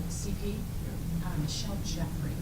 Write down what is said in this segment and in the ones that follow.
CP, Michelle Jeffrey.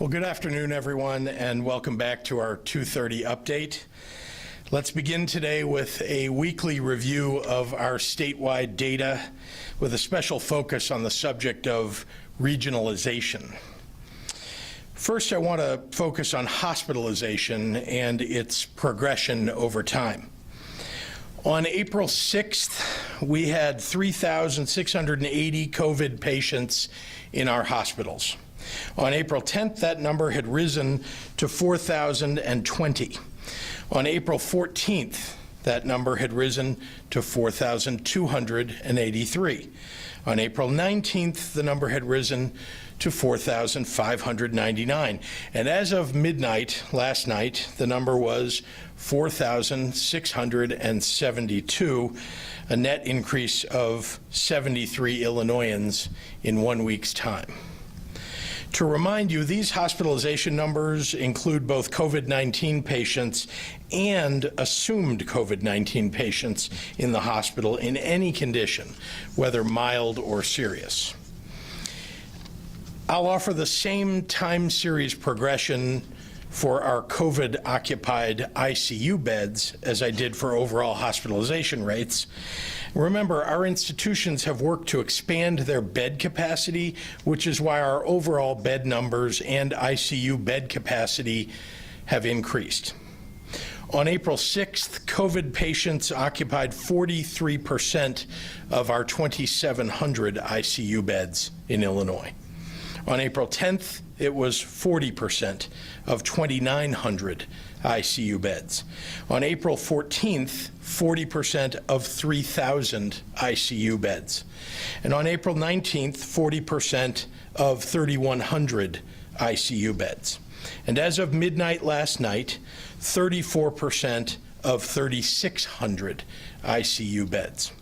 Well, good afternoon, everyone, and welcome back to our 2:30 update. Let's begin today with a weekly review of our statewide data with a special focus on the subject of regionalization. First, I want to focus on hospitalization and its progression over time. On April 6th, we had 3,680 COVID patients in our hospitals. On April 10th, that number had risen to 4,020. On April 14th, that number had risen to 4,283. On April 19th, the number had risen to 4,599. And as of midnight last night, the number was 4,672, a net increase of 73 Illinoisans in 1 week's time. To remind you, these hospitalization numbers include both COVID-19 patients and assumed COVID-19 patients in the hospital in any condition, whether mild or serious. I'll offer the same time series progression for our COVID-occupied ICU beds as I did for overall hospitalization rates. Remember, our institutions have worked to expand their bed capacity, which is why our overall bed numbers and ICU bed capacity have increased. On April 6th, COVID patients occupied 43% of our 2,700 ICU beds in Illinois. On April 10th, it was 40% of 2,900 ICU beds. On April 14th, 40% of 3,000 ICU beds. And on April 19th, 40% of 3,100 ICU beds. And as of midnight last night, 34% of 3,600 ICU beds.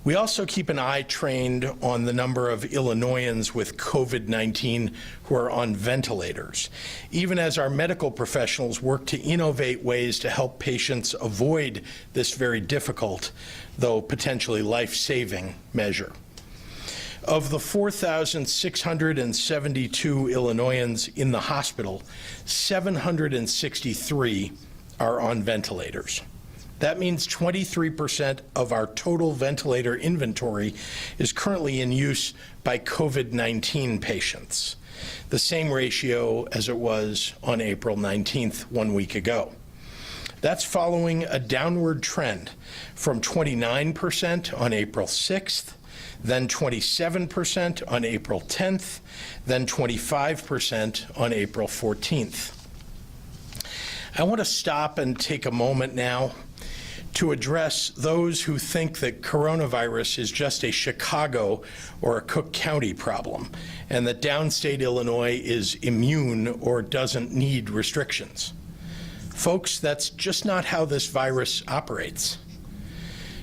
We also keep an eye trained on the number of Illinoisans with COVID-19 who are on ventilators, even as our medical professionals work to innovate ways to help patients avoid this very difficult, though potentially life-saving measure. Of the 4,672 Illinoisans in the hospital, 763 are on ventilators. That means 23% of our total ventilator inventory is currently in use by COVID-19 patients, the same ratio as it was on April 19th, 1 week ago. That's following a downward trend from 29% on April 6th, then 27% on April 10th, then 25% on April 14th. I want to stop and take a moment now to address those who think that coronavirus is just a Chicago or a Cook County problem, and that downstate Illinois is immune or doesn't need restrictions. Folks, that's just not how this virus operates.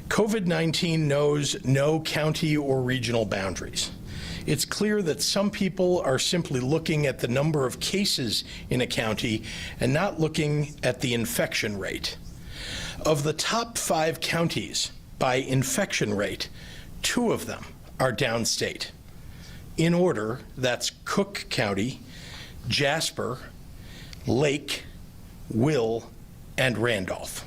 COVID-19 knows no county or regional boundaries. It's clear that some people are simply looking at the number of cases in a county and not looking at the infection rate. Of the top 5 counties by infection rate, 2 of them are downstate. In order, that's Cook County, Jasper, Lake, Will, and Randolph.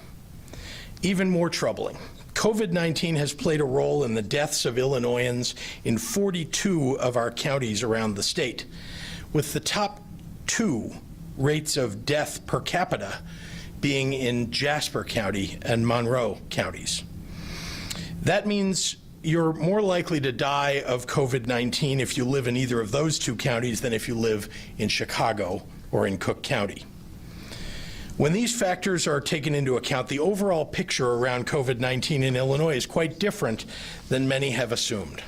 Even more troubling, COVID-19 has played a role in the deaths of Illinoisans in 42 of our counties around the state, with the top 2 rates of death per capita being in Jasper County and Monroe counties. That means you're more likely to die of COVID-19 if you live in either of those 2 counties than if you live in Chicago or in Cook County. When these factors are taken into account, the overall picture around COVID-19 in Illinois is quite different than many have assumed.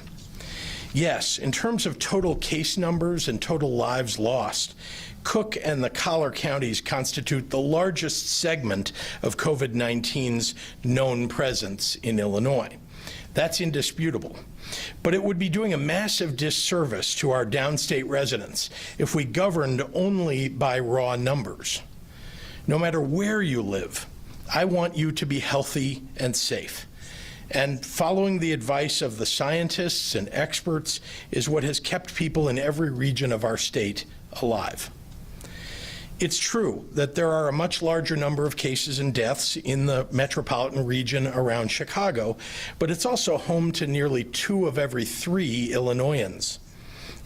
Yes, in terms of total case numbers and total lives lost, Cook and the Collar counties constitute the largest segment of COVID-19's known presence in Illinois. That's indisputable. But it would be doing a massive disservice to our downstate residents if we governed only by raw numbers. No matter where you live, I want you to be healthy and safe. And following the advice of the scientists and experts is what has kept people in every region of our state alive. It's true that there are a much larger number of cases and deaths in the metropolitan region around Chicago, but it's also home to nearly 2 of every 3 Illinoisans.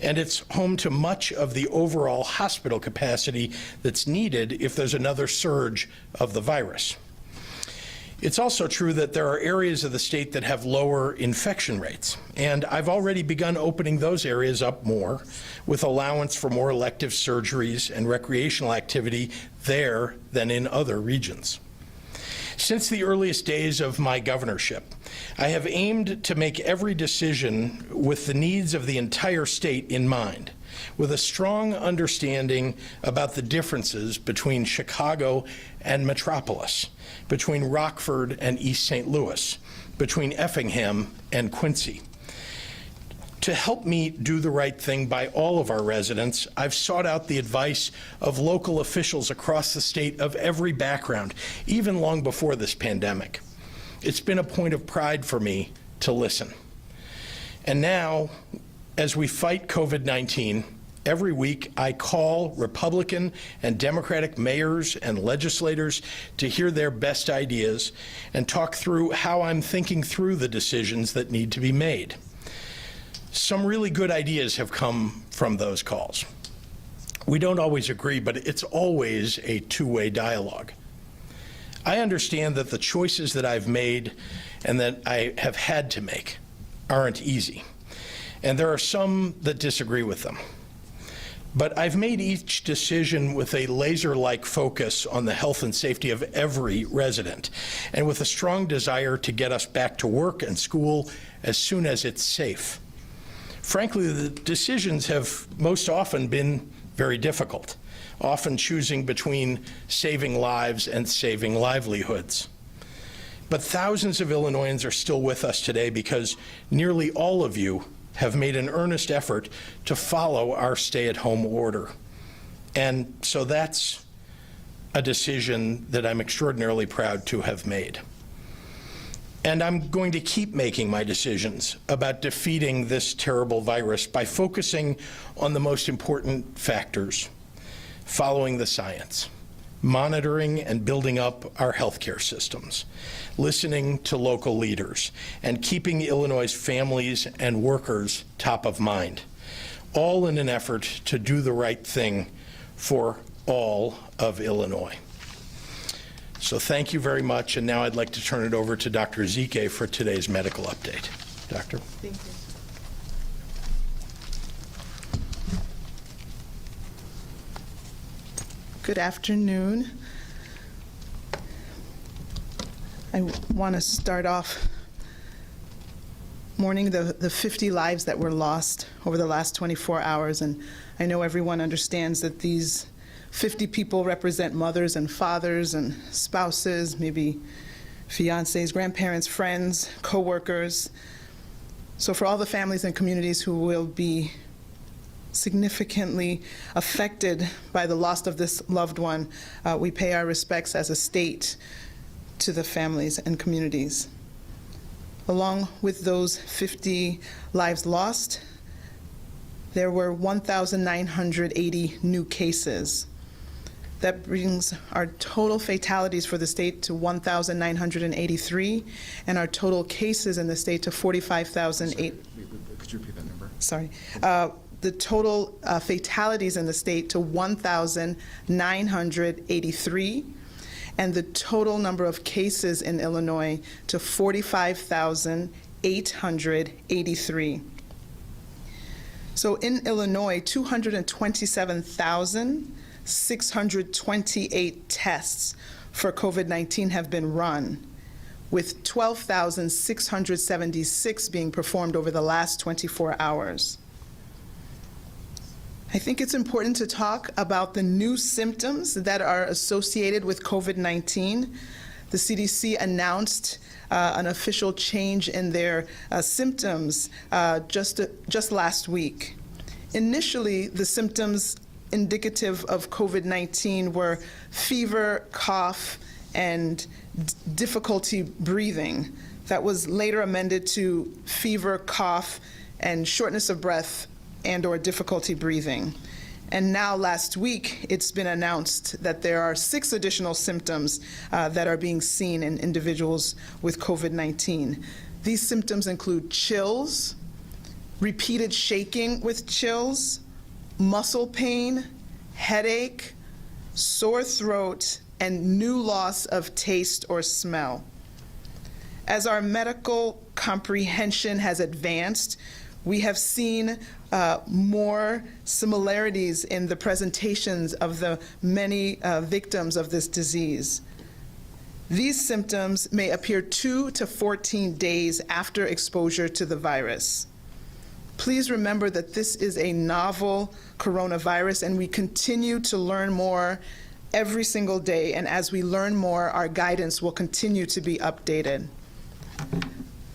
And it's home to much of the overall hospital capacity that's needed if there's another surge of the virus. It's also true that there are areas of the state that have lower infection rates, and I've already begun opening those areas up more with allowance for more elective surgeries and recreational activity there than in other regions. Since the earliest days of my governorship, I have aimed to make every decision with the needs of the entire state in mind, with a strong understanding about the differences between Chicago and Metropolis, between Rockford and East St. Louis, between Effingham and Quincy. To help me do the right thing by all of our residents, I've sought out the advice of local officials across the state of every background, even long before this pandemic. It's been a point of pride for me to listen. And now, as we fight COVID-19, every week I call Republican and Democratic mayors and legislators to hear their best ideas and talk through how I'm thinking through the decisions that need to be made. Some really good ideas have come from those calls. We don't always agree, but it's always a two-way dialogue. I understand that the choices that I've made and that I have had to make aren't easy, and there are some that disagree with them. But I've made each decision with a laser-like focus on the health and safety of every resident, and with a strong desire to get us back to work and school as soon as it's safe. Frankly, the decisions have most often been very difficult, often choosing between saving lives and saving livelihoods. But thousands of Illinoisans are still with us today because nearly all of you have made an earnest effort to follow our stay-at-home order. And so that's a decision that I'm extraordinarily proud to have made. And I'm going to keep making my decisions about defeating this terrible virus by focusing on the most important factors, following the science, monitoring and building up our healthcare systems, listening to local leaders, and keeping Illinois' families and workers top of mind, all in an effort to do the right thing for all of Illinois. So thank you very much, and now I'd like to turn it over to Dr. Zike for today's medical update. Doctor. Thank you. Good afternoon. I want to start off mourning the 50 lives that were lost over the last 24 hours, and I know everyone understands that these 50 people represent mothers and fathers and spouses, maybe fiancés, grandparents, friends, co-workers. So for all the families and communities who will be significantly affected by the loss of this loved one, we pay our respects as a state to the families and communities. Along with those 50 lives lost, there were 1,980 new cases. That brings our total fatalities for the state to 1,983, and our total cases in the state to 45,008. Could you repeat that number? Sorry. The total fatalities in the state to 1,983, and the total number of cases in Illinois to 45,883. So in Illinois, 227,628 tests for COVID-19 have been run, with 12,676 being performed over the last 24 hours. I think it's important to talk about the new symptoms that are associated with COVID-19. The CDC announced an official change in their symptoms just last week. Initially, the symptoms indicative of COVID-19 were fever, cough, and difficulty breathing. That was later amended to fever, cough, and shortness of breath and/or difficulty breathing. And now last week, it's been announced that there are 6 additional symptoms that are being seen in individuals with COVID-19. These symptoms include chills, repeated shaking with chills, muscle pain, headache, sore throat, and new loss of taste or smell. As our medical comprehension has advanced, we have seen more similarities in the presentations of the many victims of this disease. These symptoms may appear 2 to 14 days after exposure to the virus. Please remember that this is a novel coronavirus, and we continue to learn more every single day. And as we learn more, our guidance will continue to be updated.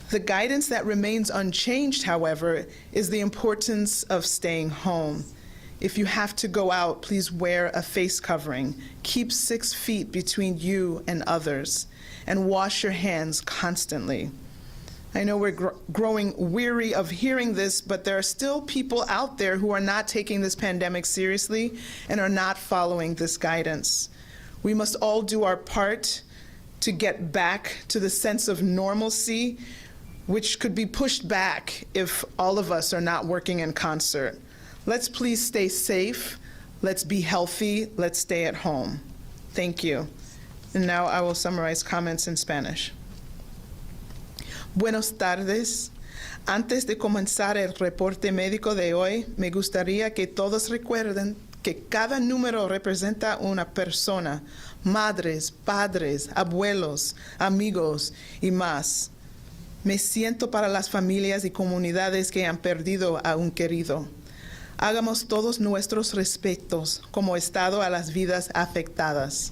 The guidance that remains unchanged, however, is the importance of staying home. If you have to go out, please wear a face covering. Keep 6 feet between you and others, and wash your hands constantly. I know we're growing weary of hearing this, but there are still people out there who are not taking this pandemic seriously and are not following this guidance. We must all do our part to get back to the sense of normalcy, which could be pushed back if all of us are not working in concert. Let's please stay safe. Let's be healthy. Let's stay at home. Thank you. And now I will summarize comments in Spanish. Buenas tardes. Antes de comenzar el reporte médico de hoy, me gustaría que todos recuerden que cada número representa una persona, madres, padres, abuelos, amigos y más. Me siento para las familias y comunidades que han perdido a un querido. Hagamos todos nuestros respetos como Estado a las vidas afectadas.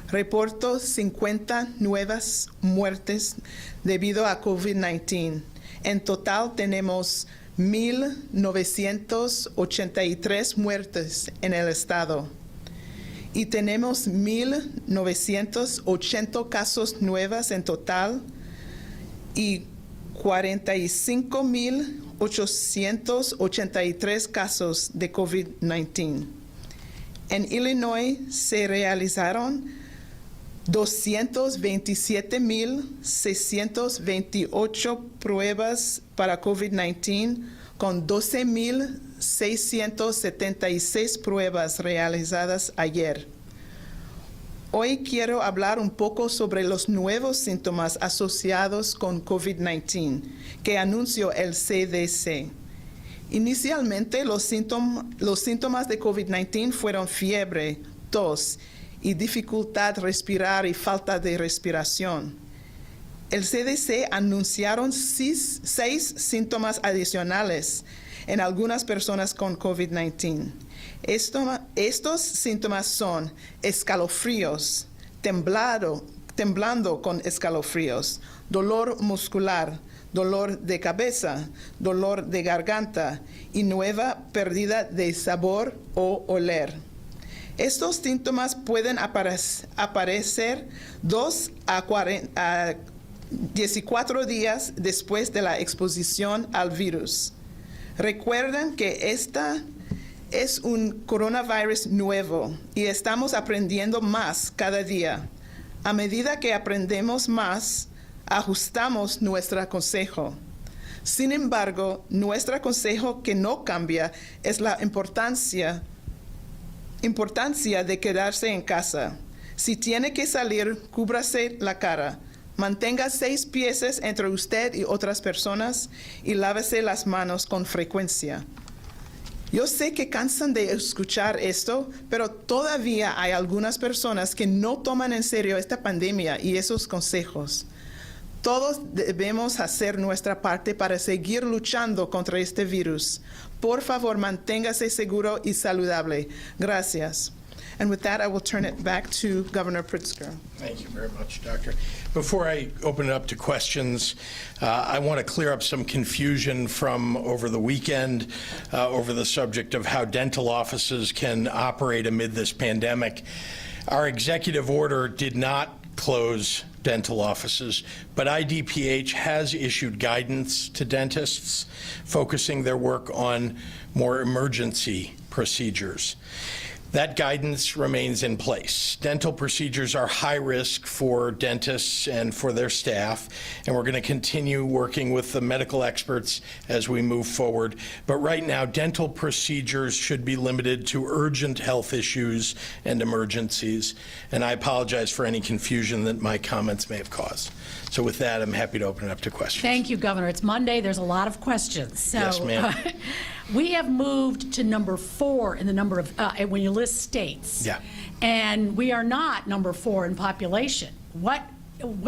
Reporto 50 nuevas muertes debido a COVID-19. En total tenemos 1,983 muertes en el estado. Y tenemos 1,980 casos nuevos en total y 45,883 casos de COVID-19. En Illinois se realizaron 227,628 pruebas para COVID-19, con 12,676 pruebas realizadas ayer. Hoy quiero hablar un poco sobre los nuevos síntomas asociados con COVID-19 que anunció el CDC. Inicialmente, los síntomas de COVID-19 fueron fiebre, tos y dificultad respirar y falta de respiración. El CDC anunciaron 6 síntomas adicionales en algunas personas con COVID-19. Estos síntomas son escalofríos, temblando con escalofríos, dolor muscular, dolor de cabeza, dolor de garganta y nueva pérdida de sabor o oler. Estos síntomas pueden aparecer 2 a 14 días después de la exposición al virus. Recuerden que esta es un coronavirus nuevo y estamos aprendiendo más cada día. A medida que aprendemos más, ajustamos nuestro consejo. Sin embargo, nuestro consejo que no cambia es la importancia de quedarse en casa. Si tiene que salir, cúbrase la cara. Mantenga 6 pies entre usted y otras personas y lávese las manos con frecuencia. Yo sé que cansan de escuchar esto, pero todavía hay algunas personas que no toman en serio esta pandemia y esos consejos. Todos debemos hacer nuestra parte para seguir luchando contra este virus. Por favor, manténgase seguro y saludable. Gracias. And with that, I will turn it back to Governor Pritzker. Thank you very much, Doctor. Before I open it up to questions, I want to clear up some confusion from over the weekend over the subject of how dental offices can operate amid this pandemic. Our executive order did not close dental offices, but IDPH has issued guidance to dentists, focusing their work on more emergency procedures. That guidance remains in place. Dental procedures are high risk for dentists and for their staff, and we're going to continue working with the medical experts as we move forward. But right now, dental procedures should be limited to urgent health issues and emergencies. And I apologize for any confusion that my comments may have caused. So with that, I'm happy to open it up to questions. Thank you, Governor. It's Monday. There's a lot of questions. So, Yes, ma'am. We have moved to number 4 in the number of, when you list states. Yeah. And we are not number 4 in population. What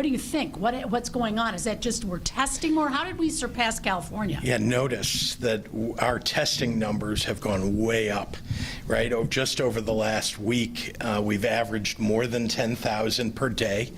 do you think? What's going on? Is that just we're testing more? How did we surpass California? Yeah, notice that our testing numbers have gone way up, right? Just over the last week, we've averaged more than 10,000 per day,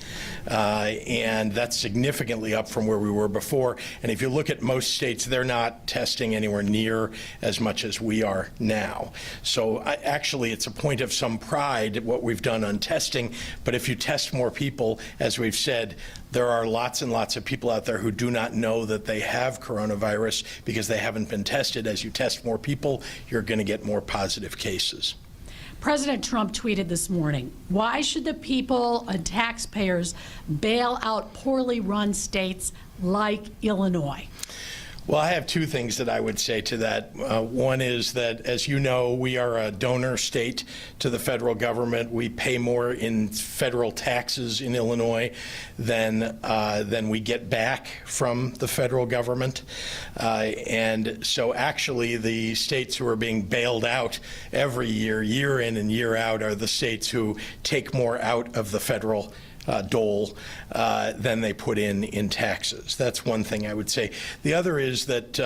and that's significantly up from where we were before. And if you look at most states, they're not testing anywhere near as much as we are now. So actually, it's a point of some pride what we've done on testing, but if you test more people, as we've said, there are lots and lots of people out there who do not know that they have coronavirus because they haven't been tested. As you test more people, you're going to get more positive cases. President Trump tweeted this morning, why should the people and taxpayers bail out poorly run states like Illinois? Well, I have two things that I would say to that. One is that, as you know, we are a donor state to the federal government. We pay more in federal taxes in Illinois than we get back from the federal government. And so actually the states who are being bailed out every year, year in and year out, are the states who take more out of the federal dole than they put in taxes. That's one thing I would say. The other is that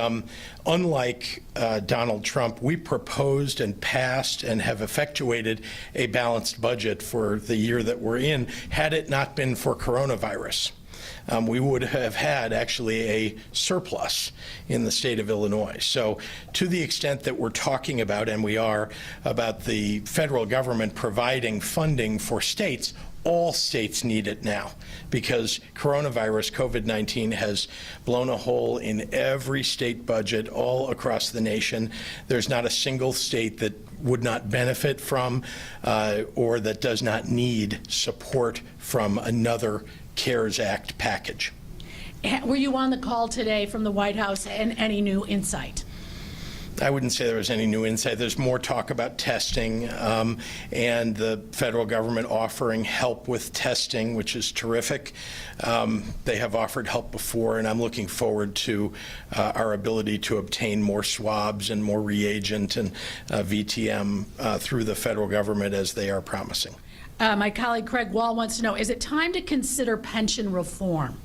unlike Donald Trump, we proposed and passed and have effectuated a balanced budget for the year that we're in. Had it not been for coronavirus, we would have had actually a surplus in the state of Illinois. So to the extent that we're talking about, and we are, about the federal government providing funding for states, all states need it now because coronavirus, COVID-19, has blown a hole in every state budget all across the nation. There's not a single state that would not benefit from or that does not need support from another CARES Act package. Were you on the call today from the White House and any new insight? I wouldn't say there was any new insight. There's more talk about testing and the federal government offering help with testing, which is terrific. They have offered help before, and I'm looking forward to our ability to obtain more swabs and more reagent and VTM through the federal government as they are promising. My colleague Craig Wall wants to know, is it time to consider pension reform?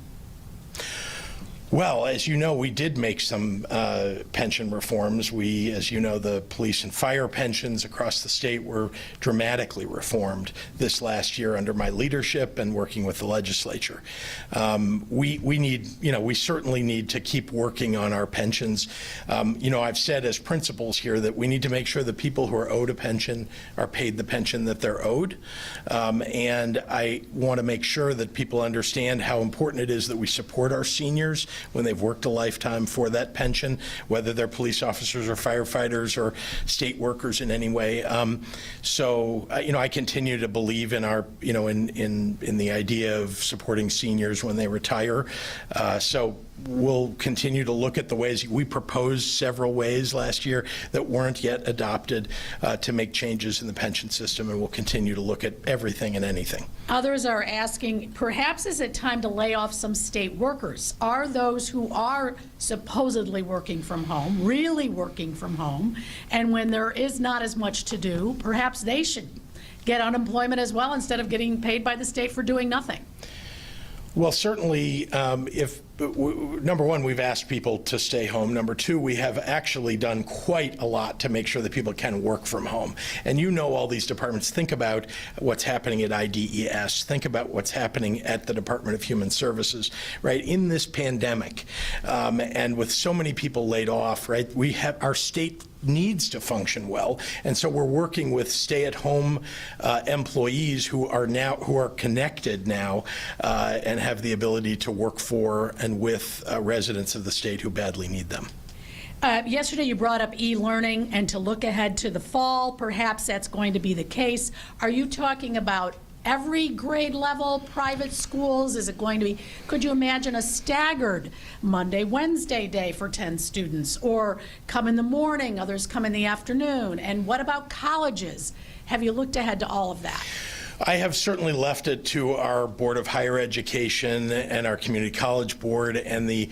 Well, as you know, we did make some pension reforms. We, as you know, the police and fire pensions across the state were dramatically reformed this last year under my leadership and working with the legislature. We need, we certainly need to keep working on our pensions. I've said as principles here that we need to make sure that people who are owed a pension are paid the pension that they're owed. And I want to make sure that people understand how important it is that we support our seniors when they've worked a lifetime for that pension, whether they're police officers or firefighters or state workers in any way. I continue to believe in our, in the idea of supporting seniors when they retire. So we'll continue to look at the ways. We proposed several ways last year that weren't yet adopted to make changes in the pension system, and we'll continue to look at everything and anything. Others are asking, perhaps is it time to lay off some state workers? Are those who are supposedly working from home, really working from home, and when there is not as much to do, perhaps they should get unemployment as well instead of getting paid by the state for doing nothing? Well, certainly, number one, we've asked people to stay home. Number two, we have actually done quite a lot to make sure that people can work from home. And all these departments. Think about what's happening at IDES. Think about what's happening at the Department of Human Services, right? In this pandemic, and with so many people laid off, right? We have our state needs to function well, and so we're working with stay-at-home employees who are connected now and have the ability to work for and with residents of the state who badly need them. Yesterday, you brought up e-learning and to look ahead to the fall. Perhaps that's going to be the case. Are you talking about every grade level, private schools? Is it going to be, could you imagine a staggered Monday, Wednesday day for 10 students? Or come in the morning, others come in the afternoon? And what about colleges? Have you looked ahead to all of that? I have certainly left it to our Board of Higher Education and our Community College Board and the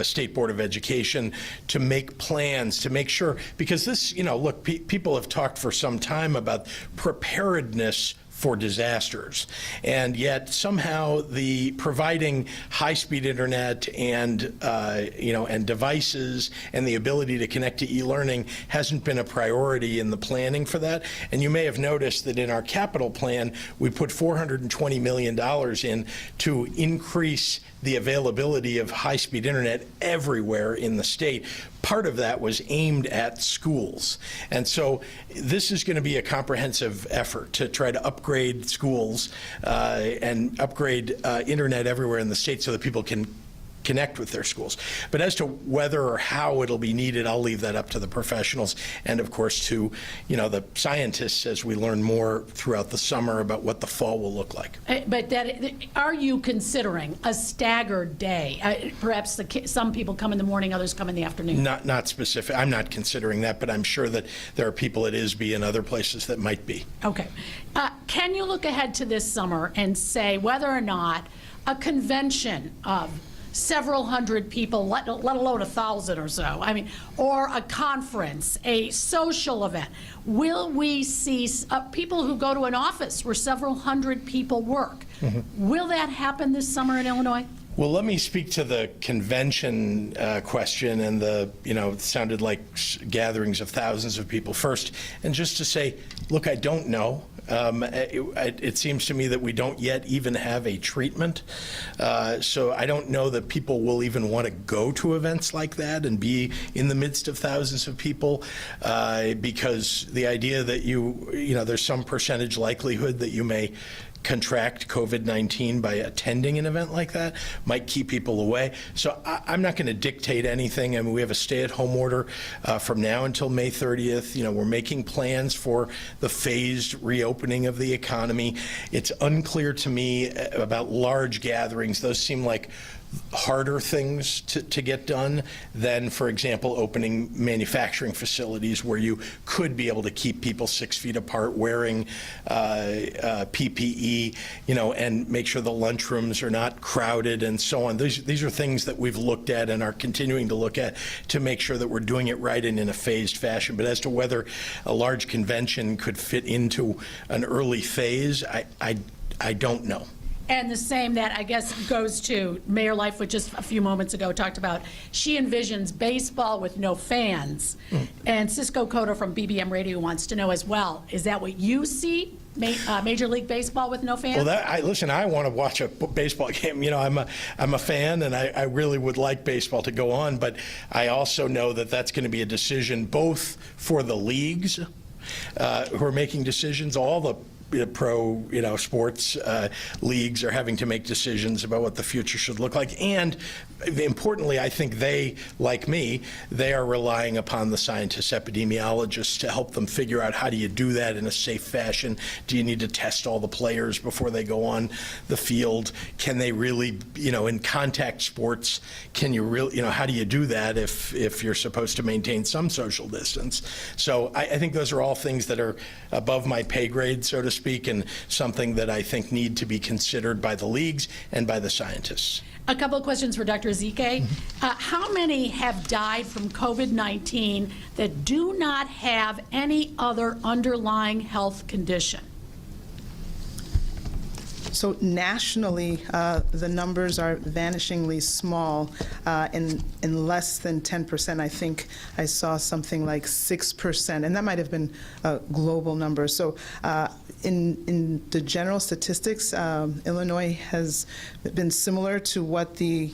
State Board of Education to make plans to make sure, because this, look, people have talked for some time about preparedness for disasters, and yet somehow the providing high-speed internet and and devices and the ability to connect to e-learning hasn't been a priority in the planning for that. And you may have noticed that in our capital plan we put $420 million in to increase the availability of high-speed internet everywhere in the state. Part of that was aimed at schools. And so this is going to be a comprehensive effort to try to upgrade schools and upgrade internet everywhere in the state so that people can connect with their schools. But as to whether or how it'll be needed, I'll leave that up to the professionals and, of course, to the scientists as we learn more throughout the summer about what the fall will look like. But are you considering a staggered day? Perhaps some people come in the morning, others come in the afternoon. Not specific. I'm not considering that, but I'm sure that there are people at ISB and other places that might be. Okay. Can you look ahead to this summer and say whether or not a convention of several hundred people, let alone 1,000 or so, or a conference, a social event, will we see people who go to an office where several hundred people work? Mm-hmm. Will that happen this summer in Illinois? Well, let me speak to the convention question and it sounded like gatherings of thousands of people first. And just to say, look, I don't know. It seems to me that we don't yet even have a treatment. So I don't know that people will even want to go to events like that and be in the midst of thousands of people because the idea that there's some percentage likelihood that you may contract COVID-19 by attending an event like that might keep people away. So I'm not going to dictate anything. We have a stay-at-home order from now until May 30th. We're making plans for the phased reopening of the economy. It's unclear to me about large gatherings. Those seem like harder things to get done than, for example, opening manufacturing facilities where you could be able to keep people 6 feet apart wearing PPE, and make sure the lunchrooms are not crowded and so on. These are things that we've looked at and are continuing to look at to make sure that we're doing it right and in a phased fashion. But as to whether a large convention could fit into an early phase, I don't know. And the same that I guess goes to Mayor Lightfoot just a few moments ago talked about she envisions baseball with no fans. And Cisco Cotto from BBM Radio wants to know as well, is that what you see? Major League Baseball with no fans? Well, listen, I want to watch a baseball game. I'm a fan, and I really would like baseball to go on, but I also know that that's going to be a decision both for the leagues who are making decisions, all the pro sports leagues are having to make decisions about what the future should look like, and importantly, I think they, like me, they are relying upon the scientists, epidemiologists to help them figure out how do you do that in a safe fashion. Do you need to test all the players before they go on the field? Can they really, in contact sports, can you really, how do you do that if you're supposed to maintain some social distance? So I think those are all things that are above my pay grade, so to speak, and something that I think need to be considered by the leagues and by the scientists. A couple of questions for Dr. Ezike. How many have died from COVID-19 that do not have any other underlying health condition? So nationally, the numbers are vanishingly small, in less than 10%. I think I saw something like 6%, and that might have been a global number. So in the general statistics, Illinois has been similar to what the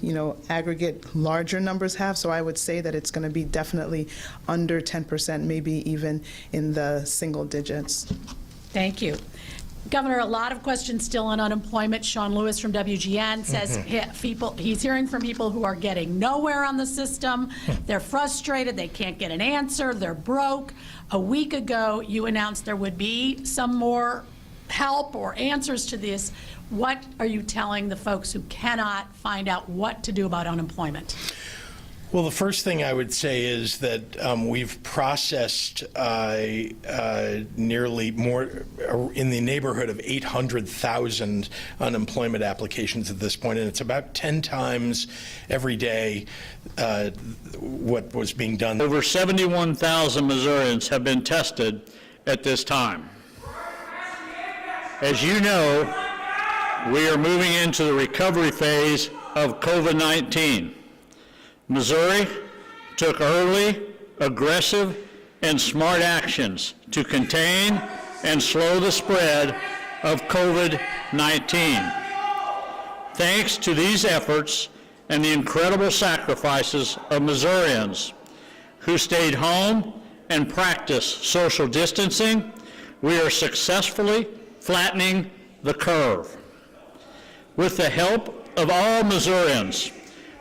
aggregate larger numbers have. So I would say that it's going to be definitely under 10%, maybe even in the single digits. Thank you. Governor, a lot of questions still on unemployment. Sean Lewis from WGN says he's hearing from people who are getting nowhere on the system. They're frustrated. They can't get an answer. They're broke. A week ago, you announced there would be some more help or answers to this. What are you telling the folks who cannot find out what to do about unemployment? Well, the first thing I would say is that we've processed nearly more in the neighborhood of 800,000 unemployment applications at this point, and it's about 10 times every day what was being done. Over 71,000 Missourians have been tested at this time. As you know, we are moving into the recovery phase of COVID-19. Missouri took early, aggressive, and smart actions to contain and slow the spread of COVID-19. Thanks to these efforts and the incredible sacrifices of Missourians who stayed home and practiced social distancing, we are successfully flattening the curve. With the help of all Missourians,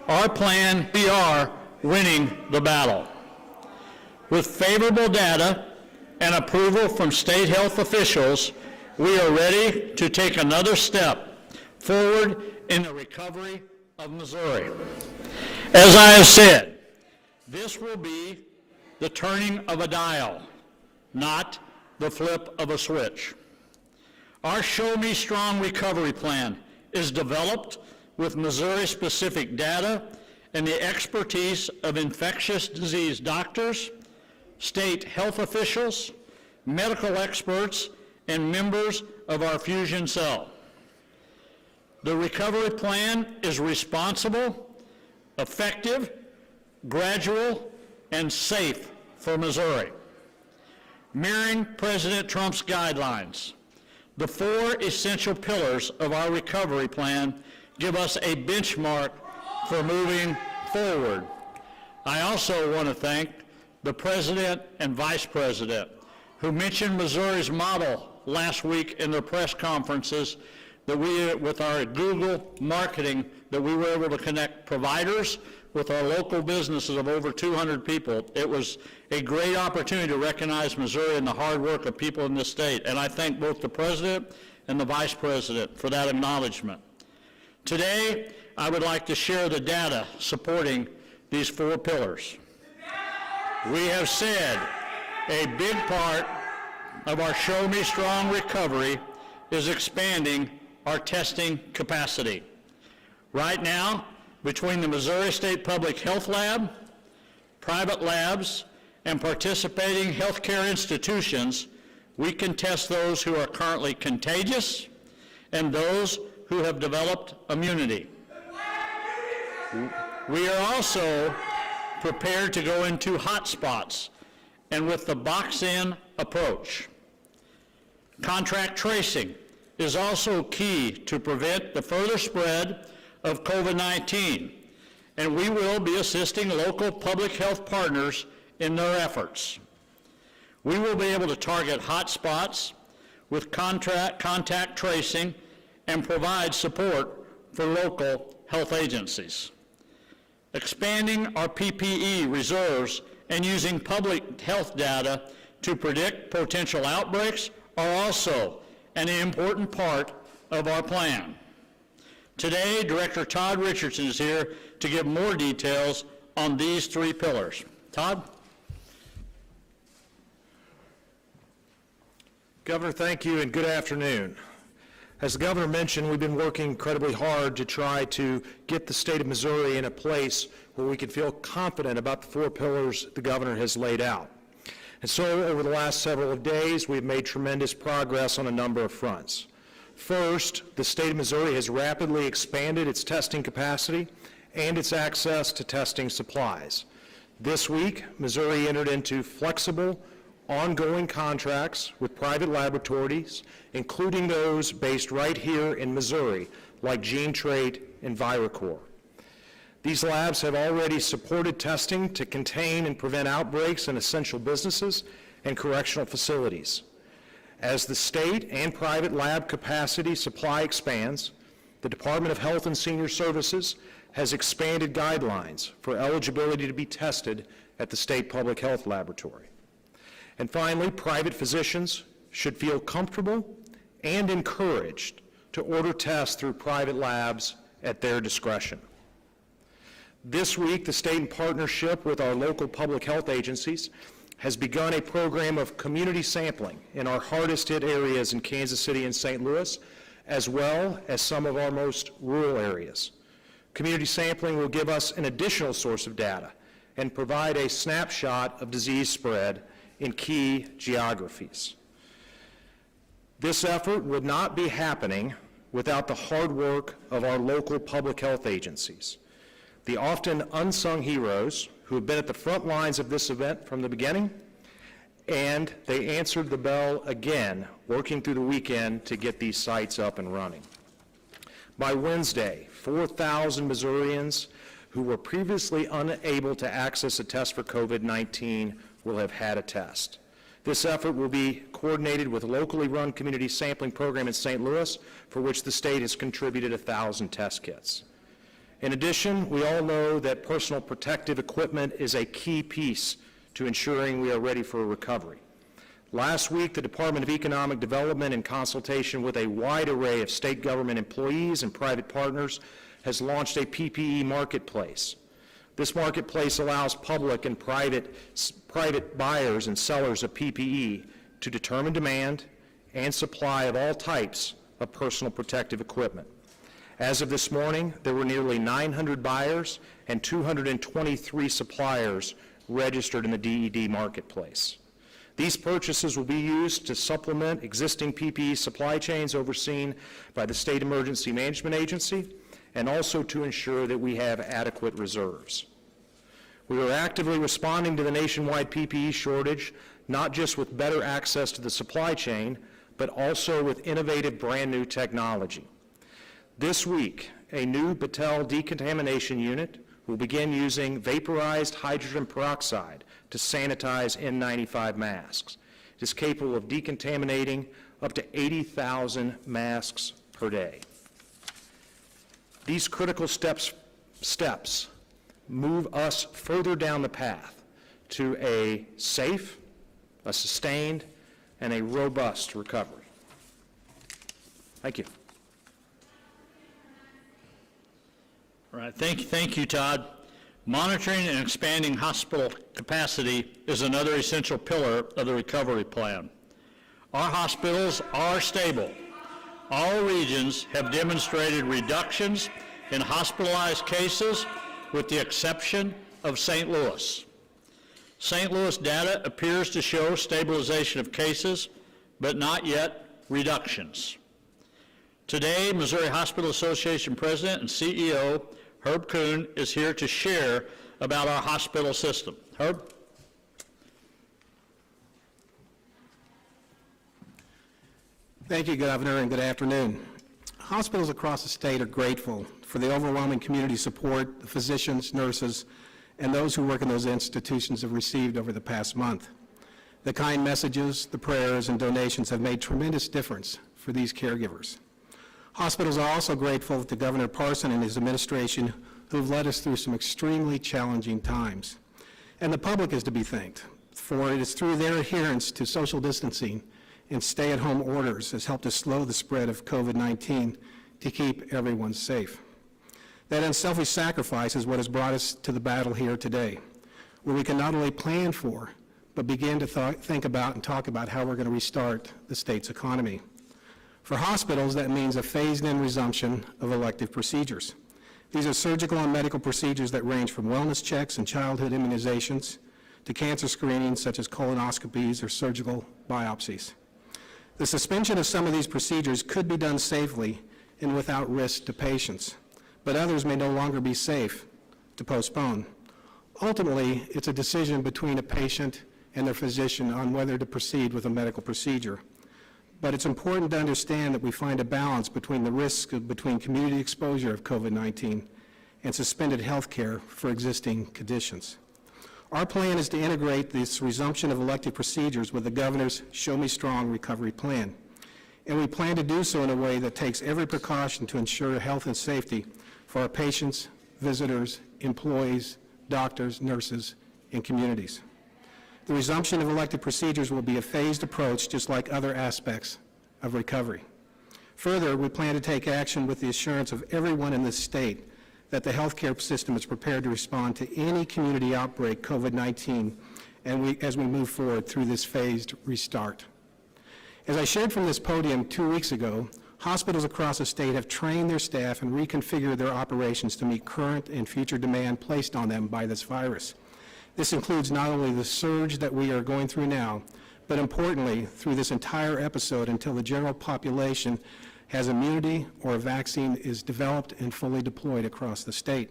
our plan, we are winning the battle. With favorable data and approval from state health officials, we are ready to take another step forward in the recovery of Missouri. As I have said, this will be the turning of a dial, not the flip of a switch. Our Show Me Strong recovery plan is developed with Missouri-specific data and the expertise of infectious disease doctors, state health officials, medical experts, and members of our fusion cell. The recovery plan is responsible, effective, gradual, and safe for Missouri. Mirroring President Trump's guidelines, the 4 essential pillars of our recovery plan give us a benchmark for moving forward. I also want to thank the President and Vice President who mentioned Missouri's model last week in their press conferences that we, with our Google marketing, that we were able to connect providers with our local businesses of over 200 people. It was a great opportunity to recognize Missouri and the hard work of people in this state, and I thank both the President and the Vice President for that acknowledgement. Today, I would like to share the data supporting these 4 pillars. We have said a big part of our Show Me Strong recovery is expanding our testing capacity. Right now, between the Missouri State Public Health Lab, private labs, and participating healthcare institutions, we can test those who are currently contagious and those who have developed immunity. We are also prepared to go into hotspots and with the box-in approach. Contract tracing is also key to prevent the further spread of COVID-19, and we will be assisting local public health partners in their efforts. We will be able to target hotspots with contact tracing and provide support for local health agencies. Expanding our PPE reserves and using public health data to predict potential outbreaks are also an important part of our plan. Today, Director Todd Richardson is here to give more details on these 3 pillars. Todd? Governor, thank you and good afternoon. As the governor mentioned, we've been working incredibly hard to try to get the state of Missouri in a place where we can feel confident about the 4 pillars the governor has laid out. And so over the last several days, we've made tremendous progress on a number of fronts. First, the state of Missouri has rapidly expanded its testing capacity and its access to testing supplies. This week, Missouri entered into flexible, ongoing contracts with private laboratories, including those based right here in Missouri, like GeneTrade and Viracor. These labs have already supported testing to contain and prevent outbreaks in essential businesses and correctional facilities. As the state and private lab capacity supply expands, the Department of Health and Senior Services has expanded guidelines for eligibility to be tested at the state public health laboratory. And finally, private physicians should feel comfortable and encouraged to order tests through private labs at their discretion. This week, the state, in partnership with our local public health agencies, has begun a program of community sampling in our hardest hit areas in Kansas City and St. Louis, as well as some of our most rural areas. Community sampling will give us an additional source of data and provide a snapshot of disease spread in key geographies. This effort would not be happening without the hard work of our local public health agencies, the often unsung heroes who have been at the front lines of this event from the beginning, and they answered the bell again, working through the weekend to get these sites up and running. By Wednesday, 4,000 Missourians who were previously unable to access a test for COVID-19 will have had a test. This effort will be coordinated with a locally run community sampling program in St. Louis, for which the state has contributed 1,000 test kits. In addition, we all know that personal protective equipment is a key piece to ensuring we are ready for a recovery. Last week, the Department of Economic Development, in consultation with a wide array of state government employees and private partners, has launched a PPE marketplace. This marketplace allows public and private buyers and sellers of PPE to determine demand and supply of all types of personal protective equipment. As of this morning, there were nearly 900 buyers and 223 suppliers registered in the DED marketplace. These purchases will be used to supplement existing PPE supply chains overseen by the State Emergency Management Agency, and also to ensure that we have adequate reserves. We are actively responding to the nationwide PPE shortage, not just with better access to the supply chain, but also with innovative brand new technology. This week, a new Battelle decontamination unit will begin using vaporized hydrogen peroxide to sanitize N95 masks. It is capable of decontaminating up to 80,000 masks per day. These critical steps move us further down the path to a safe, a sustained, and a robust recovery. Thank you. All right, thank you, Todd. Monitoring and expanding hospital capacity is another essential pillar of the recovery plan. Our hospitals are stable. All regions have demonstrated reductions in hospitalized cases, with the exception of St. Louis. St. Louis data appears to show stabilization of cases, but not yet reductions. Today, Missouri Hospital Association President and CEO Herb Kuhn is here to share about our hospital system. Herb? Thank you, Governor, and good afternoon. Hospitals across the state are grateful for the overwhelming community support the physicians, nurses, and those who work in those institutions have received over the past month. The kind messages, the prayers, and donations have made tremendous difference for these caregivers. Hospitals are also grateful to Governor Parson and his administration, who have led us through some extremely challenging times. And the public is to be thanked, for it is through their adherence to social distancing and stay-at-home orders has helped us slow the spread of COVID-19 to keep everyone safe. That unselfish sacrifice is what has brought us to the battle here today, where we can not only plan for, but begin to think about and talk about how we're going to restart the state's economy. For hospitals, that means a phased-in resumption of elective procedures. These are surgical and medical procedures that range from wellness checks and childhood immunizations to cancer screenings such as colonoscopies or surgical biopsies. The suspension of some of these procedures could be done safely and without risk to patients, but others may no longer be safe to postpone. Ultimately, it's a decision between a patient and their physician on whether to proceed with a medical procedure. But it's important to understand that we find a balance between the risk between community exposure of COVID-19 and suspended health care for existing conditions. Our plan is to integrate this resumption of elective procedures with the governor's Show Me Strong recovery plan. And we plan to do so in a way that takes every precaution to ensure health and safety for our patients, visitors, employees, doctors, nurses, and communities. The resumption of elective procedures will be a phased approach, just like other aspects of recovery. Further, we plan to take action with the assurance of everyone in this state that the healthcare system is prepared to respond to any community outbreak COVID-19 as we move forward through this phased restart. As I shared from this podium 2 weeks ago, hospitals across the state have trained their staff and reconfigured their operations to meet current and future demand placed on them by this virus. This includes not only the surge that we are going through now, but importantly, through this entire episode until the general population has immunity or a vaccine is developed and fully deployed across the state.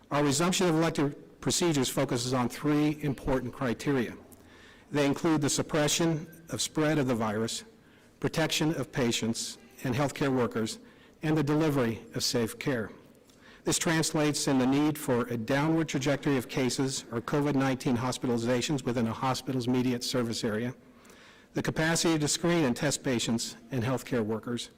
Our resumption of elective procedures focuses on 3 important criteria. They include the suppression of spread of the virus, protection of patients and healthcare workers, and the delivery of safe care. This translates in the need for a downward trajectory of cases or COVID-19 hospitalizations within a hospital's immediate service area, the capacity to screen and test patients and healthcare workers,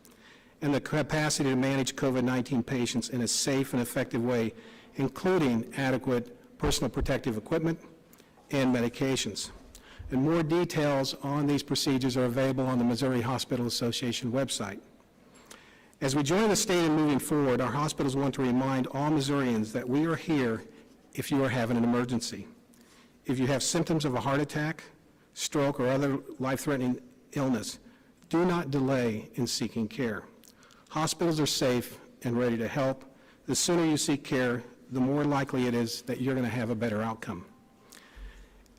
and the capacity to manage COVID-19 patients in a safe and effective way, including adequate personal protective equipment and medications. And more details on these procedures are available on the Missouri Hospital Association website. As we join the state in moving forward, our hospitals want to remind all Missourians that we are here if you are having an emergency. If you have symptoms of a heart attack, stroke, or other life-threatening illness, do not delay in seeking care. Hospitals are safe and ready to help. The sooner you seek care, the more likely it is that you're going to have a better outcome.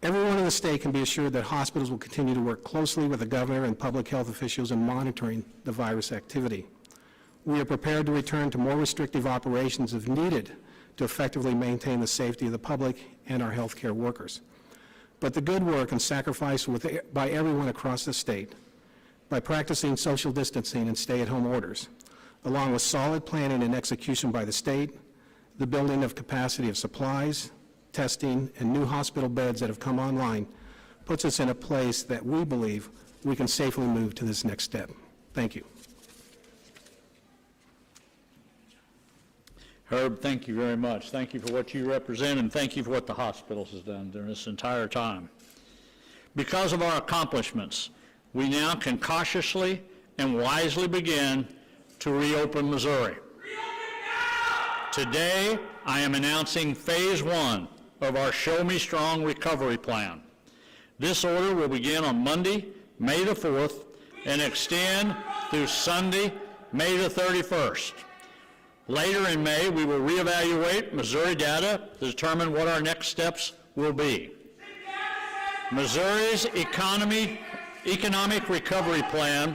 Everyone in the state can be assured that hospitals will continue to work closely with the governor and public health officials in monitoring the virus activity. We are prepared to return to more restrictive operations if needed to effectively maintain the safety of the public and our healthcare workers. But the good work and sacrifice by everyone across the state, by practicing social distancing and stay-at-home orders, along with solid planning and execution by the state, the building of capacity of supplies, testing, and new hospital beds that have come online, puts us in a place that we believe we can safely move to this next step. Thank you. Herb, thank you very much. Thank you for what you represent, and thank you for what the hospitals has done during this entire time. Because of our accomplishments, we now can cautiously and wisely begin to reopen Missouri. Today, I am announcing Phase 1 of our Show Me Strong recovery plan. This order will begin on Monday, May the 4th, and extend through Sunday, May the 31st. Later in May, we will reevaluate Missouri data to determine what our next steps will be. Missouri's economic recovery plan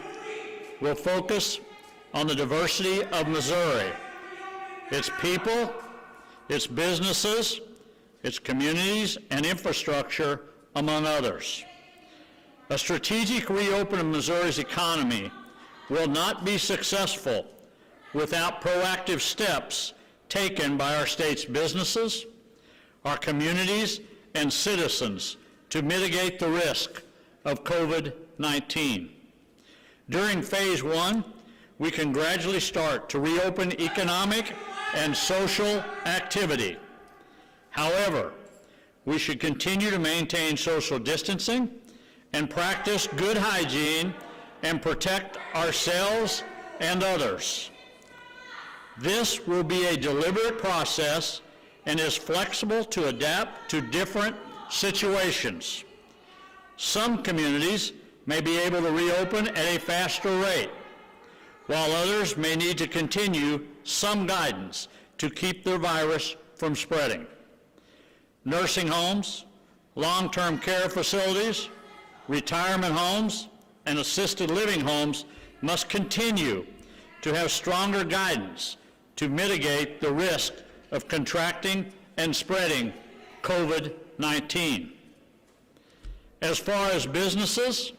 will focus on the diversity of Missouri, its people, its businesses, its communities, and infrastructure, among others. A strategic reopening of Missouri's economy will not be successful without proactive steps taken by our state's businesses, our communities, and citizens to mitigate the risk of COVID-19. During Phase 1, we can gradually start to reopen economic and social activity. However, we should continue to maintain social distancing and practice good hygiene and protect ourselves and others. This will be a deliberate process and is flexible to adapt to different situations. Some communities may be able to reopen at a faster rate, while others may need to continue some guidance to keep the virus from spreading. Nursing homes, long-term care facilities, retirement homes, and assisted living homes must continue to have stronger guidance to mitigate the risk of contracting and spreading COVID-19. As far as businesses,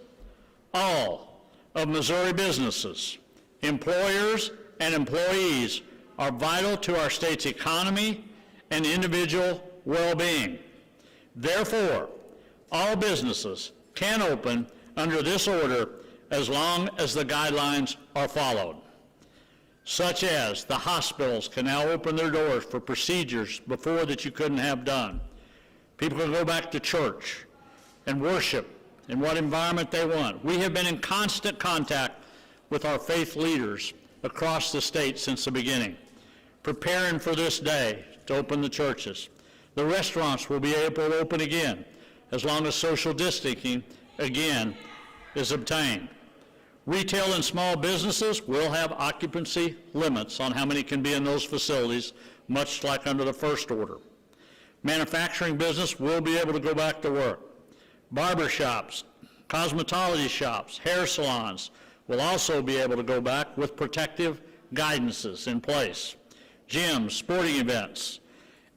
all of Missouri businesses, employers, and employees are vital to our state's economy and individual well-being. Therefore, all businesses can open under this order as long as the guidelines are followed, such as the hospitals can now open their doors for procedures before that you couldn't have done. People can go back to church and worship in what environment they want. We have been in constant contact with our faith leaders across the state since the beginning, preparing for this day to open the churches. The restaurants will be able to open again as long as social distancing again is obtained. Retail and small businesses will have occupancy limits on how many can be in those facilities, much like under the first order. Manufacturing business will be able to go back to work. Barber shops, cosmetology shops, hair salons will also be able to go back with protective guidances in place. Gyms, sporting events,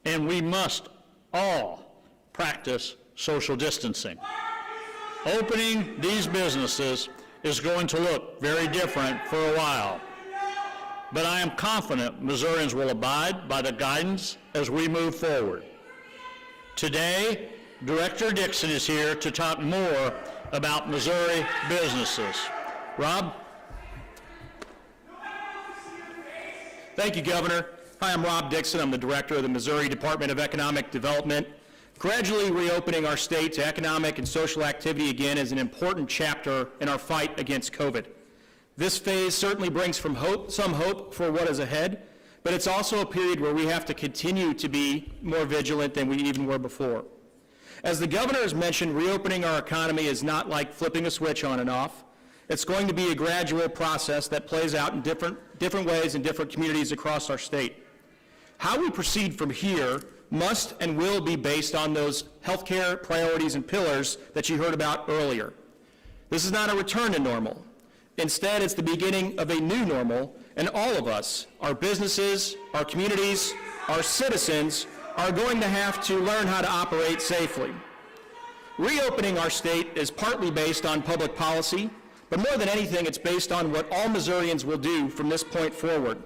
and we must all practice social distancing. Opening these businesses is going to look very different for a while, but I am confident Missourians will abide by the guidance as we move forward. Today, Director Dixon is here to talk more about Missouri businesses. Rob? Thank you, Governor. Hi, I'm Rob Dixon. I'm the Director of the Missouri Department of Economic Development. Gradually reopening our state to economic and social activity again is an important chapter in our fight against COVID. This phase certainly brings some hope for what is ahead, but it's also a period where we have to continue to be more vigilant than we even were before. As the Governor has mentioned, reopening our economy is not like flipping a switch on and off. It's going to be a gradual process that plays out in different ways in different communities across our state. How we proceed from here must and will be based on those healthcare priorities and pillars that you heard about earlier. This is not a return to normal. Instead, it's the beginning of a new normal, and all of us, our businesses, our communities, our citizens, are going to have to learn how to operate safely. Reopening our state is partly based on public policy, but more than anything, it's based on what all Missourians will do from this point forward.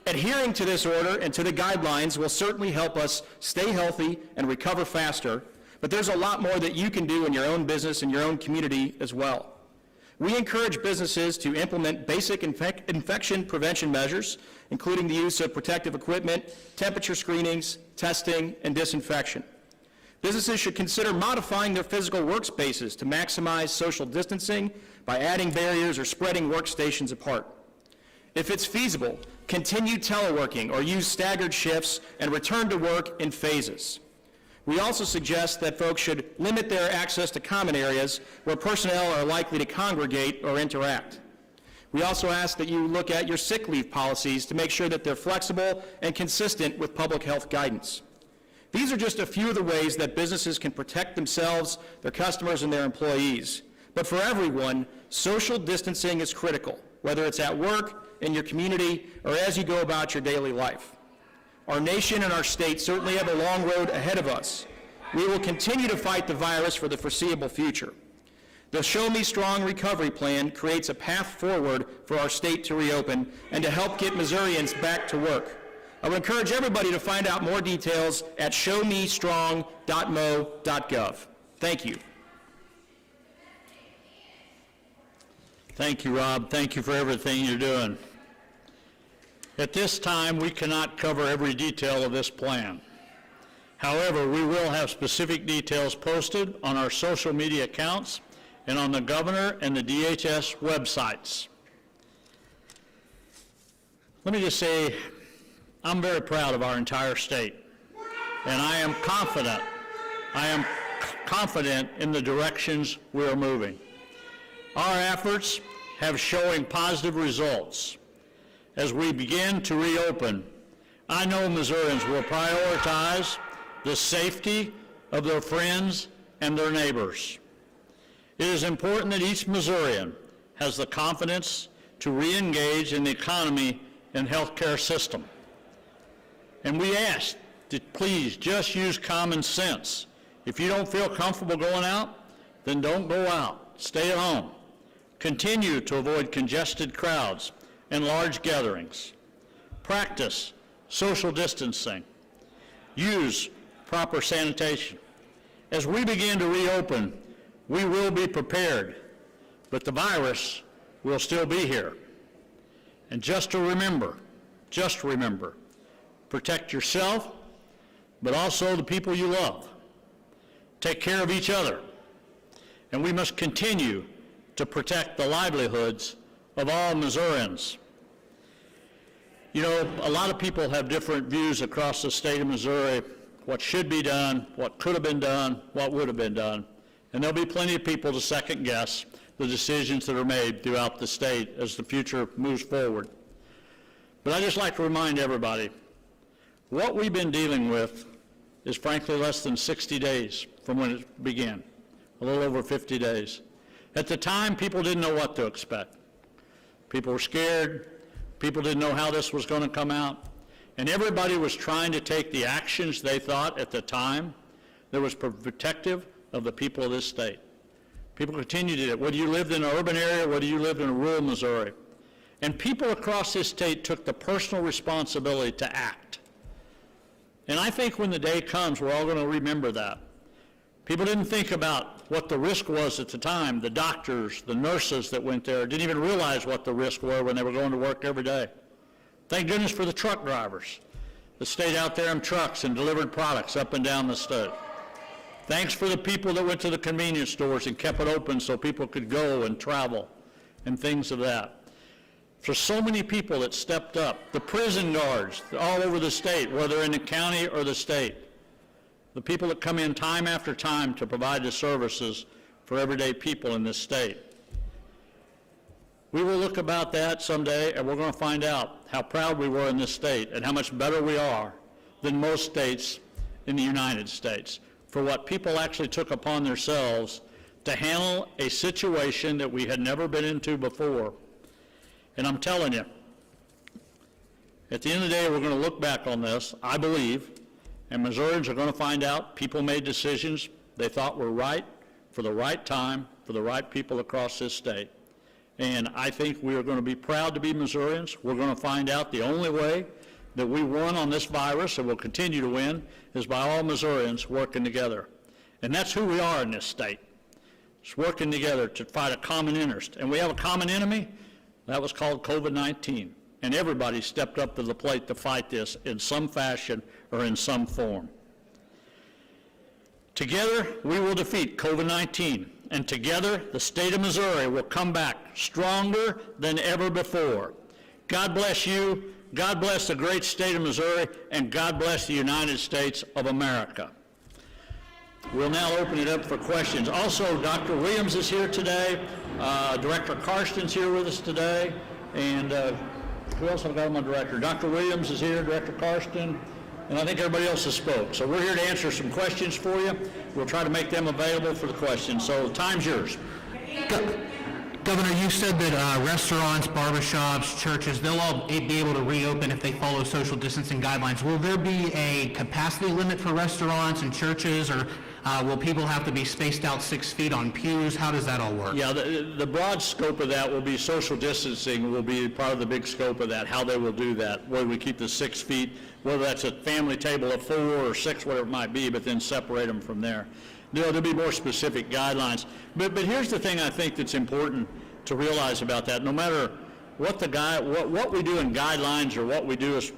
Adhering to this order and to the guidelines will certainly help us stay healthy and recover faster, but there's a lot more that you can do in your own business and your own community as well. We encourage businesses to implement basic infection prevention measures, including the use of protective equipment, temperature screenings, testing, and disinfection. Businesses should consider modifying their physical workspaces to maximize social distancing by adding barriers or spreading workstations apart. If it's feasible, continue teleworking or use staggered shifts and return to work in phases. We also suggest that folks should limit their access to common areas where personnel are likely to congregate or interact. We also ask that you look at your sick leave policies to make sure that they're flexible and consistent with public health guidance. These are just a few of the ways that businesses can protect themselves, their customers, and their employees. But for everyone, social distancing is critical, whether it's at work, in your community, or as you go about your daily life. Our nation and our state certainly have a long road ahead of us. We will continue to fight the virus for the foreseeable future. The Show Me Strong Recovery Plan creates a path forward for our state to reopen and to help get Missourians back to work. I would encourage everybody to find out more details at showmestrong.mo.gov. Thank you. Thank you, Rob. Thank you for everything you're doing. At this time, we cannot cover every detail of this plan. However, we will have specific details posted on our social media accounts and on the Governor and the DHS websites. Let me just say, I'm very proud of our entire state, and I am confident in the directions we are moving. Our efforts have showing positive results. As we begin to reopen, I know Missourians will prioritize the safety of their friends and their neighbors. It is important that each Missourian has the confidence to re-engage in the economy and healthcare system. And we ask to please just use common sense. If you don't feel comfortable going out, then don't go out. Stay at home. Continue to avoid congested crowds and large gatherings. Practice social distancing. Use proper sanitation. As we begin to reopen, we will be prepared, but the virus will still be here. And just remember, protect yourself, but also the people you love. Take care of each other. And we must continue to protect the livelihoods of all Missourians. You know, a lot of people have different views across the state of Missouri, what should be done, what could have been done, what would have been done. And there'll be plenty of people to second guess the decisions that are made throughout the state as the future moves forward. But I'd just like to remind everybody, what we've been dealing with is frankly less than 60 days from when it began, a little over 50 days. At the time, people didn't know what to expect. People were scared. People didn't know how this was going to come out. And everybody was trying to take the actions they thought at the time that was protective of the people of this state. People continue to do it, whether you lived in an urban area, whether you lived in rural Missouri. And people across this state took the personal responsibility to act. And I think when the day comes, we're all going to remember that. People didn't think about what the risk was at the time. The doctors, the nurses that went there didn't even realize what the risks were when they were going to work every day. Thank goodness for the truck drivers that stayed out there in trucks and delivered products up and down the state. Thanks for the people that went to the convenience stores and kept it open so people could go and travel and things of that. For so many people that stepped up, the prison guards all over the state, whether in the county or the state, the people that come in time after time to provide the services for everyday people in this state. We will look about that someday, and we're going to find out how proud we were in this state and how much better we are than most states in the United States for what people actually took upon themselves to handle a situation that we had never been into before. And I'm telling you, at the end of the day, we're going to look back on this, I believe, and Missourians are going to find out people made decisions they thought were right for the right time for the right people across this state. And I think we are going to be proud to be Missourians. We're going to find out the only way that we won on this virus and will continue to win is by all Missourians working together. And that's who we are in this state. It's working together to fight a common interest. And we have a common enemy. That was called COVID-19. And everybody stepped up to the plate to fight this in some fashion or in some form. Together, we will defeat COVID-19. And together, the state of Missouri will come back stronger than ever before. God bless you. God bless the great state of Missouri, and God bless the United States of America. We'll now open it up for questions. Also, Dr. Williams is here today. Director Carson's here with us today. And who else have I got on my director? Dr. Williams is here, Director Carson, and I think everybody else has spoke. So we're here to answer some questions for you. We'll try to make them available for the questions. So the time's yours. Governor, you said that restaurants, barbershops, churches, they'll all be able to reopen if they follow social distancing guidelines. Will there be a capacity limit for restaurants and churches, or will people have to be spaced out 6 feet on pews? How does that all work? Yeah, the broad scope of that will be social distancing will be part of the big scope of that, how they will do that, whether we keep the 6 feet, whether that's a family table of 4 or 6, whatever it might be, but then separate them from there. There'll be more specific guidelines. But here's the thing I think that's important to realize about that. No matter what what we do in guidelines or what we do is,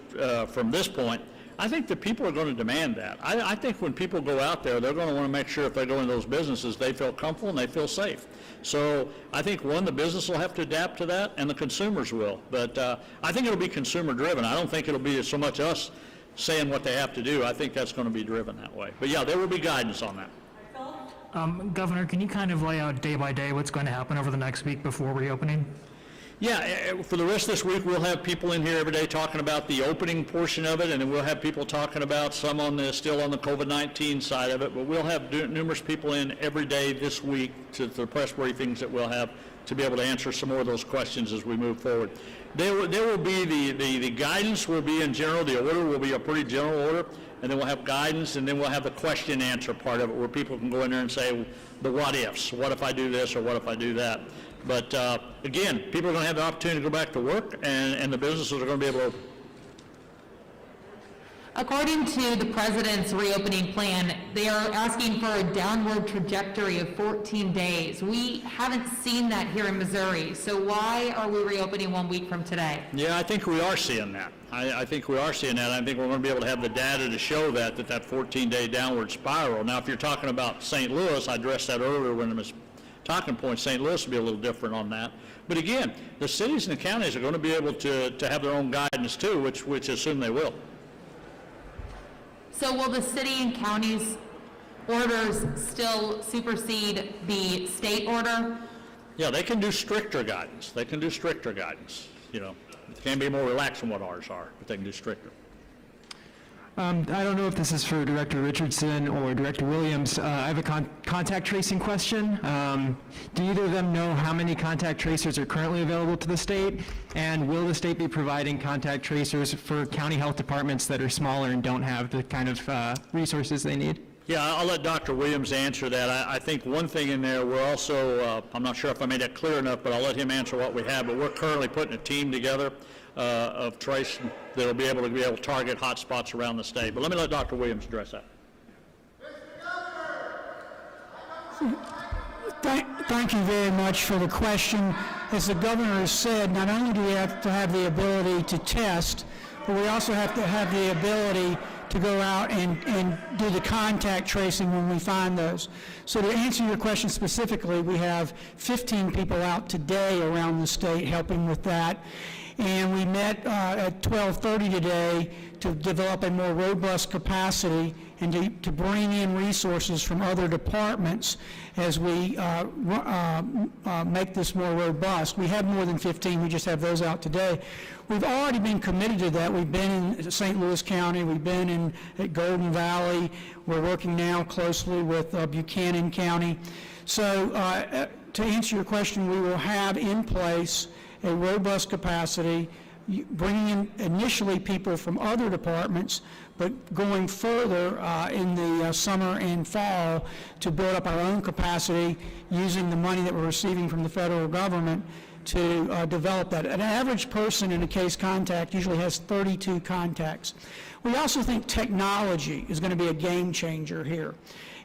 from this point, I think that people are going to demand that. I think when people go out there, they're going to want to make sure if they go into those businesses, they feel comfortable and they feel safe. So I think, one, the business will have to adapt to that, and the consumers will. But I think it'll be consumer driven. I don't think it'll be so much us saying what they have to do. I think that's going to be driven that way. But yeah, there will be guidance on that. Governor, can you kind of lay out day by day what's going to happen over the next week before reopening? Yeah, for the rest of this week, we'll have people in here every day talking about the opening portion of it, and then we'll have people talking about some still on the COVID-19 side of it, but we'll have numerous people in every day this week to the press briefings that we'll have to be able to answer some more of those questions as we move forward. There will be the guidance will be in general, the order will be a pretty general order, and then we'll have guidance, and then we'll have the question and answer part of it where people can go in there and say the what ifs, what if I do this or what if I do that. But again, people are going to have the opportunity to go back to work, and the businesses are going to be able to According to the president's reopening plan, they are asking for a downward trajectory of 14 days. We haven't seen that here in Missouri, so why are we reopening 1 week from today? Yeah, I think we are seeing that. I think we are seeing that. I think we're going to be able to have the data to show that 14-day downward spiral. Now, if you're talking about St. Louis, I addressed that earlier when I was talking point. St. Louis will be a little different on that. But again, the cities and the counties are going to be able to have their own guidance too, which I assume they will. So will the city and county's orders still supersede the state order? Yeah, they can do stricter guidance. They can do stricter guidance. You know, it can be more relaxed than what ours are, but they can do stricter. I don't know if this is for Director Richardson or Director Williams. I have a contact tracing question. Do either of them know how many contact tracers are currently available to the state? And will the state be providing contact tracers for county health departments that are smaller and don't have the kind of resources they need? Yeah, I'll let Dr. Williams answer that. I think one thing in there, we're also, I'm not sure if I made that clear enough, but I'll let him answer what we have, but we're currently putting a team together of trace that will be able to target hot spots around the state. But let me let Dr. Williams address that. Thank you very much for the question. As the governor has said, not only do we have to have the ability to test, but we also have to have the ability to go out and do the contact tracing when we find those. So to answer your question specifically, we have 15 people out today around the state helping with that. And we met at 12:30 today to develop a more robust capacity and to bring in resources from other departments as we make this more robust. We have more than 15, we just have those out today. We've already been committed to that. We've been in St. Louis County, we've been at Golden Valley, we're working now closely with Buchanan County. So to answer your question, we will have in place a robust capacity, bringing in initially people from other departments, but going further in the summer and fall to build up our own capacity using the money that we're receiving from the federal government to develop that. An average person in a case contact usually has 32 contacts. We also think technology is going to be a game changer here.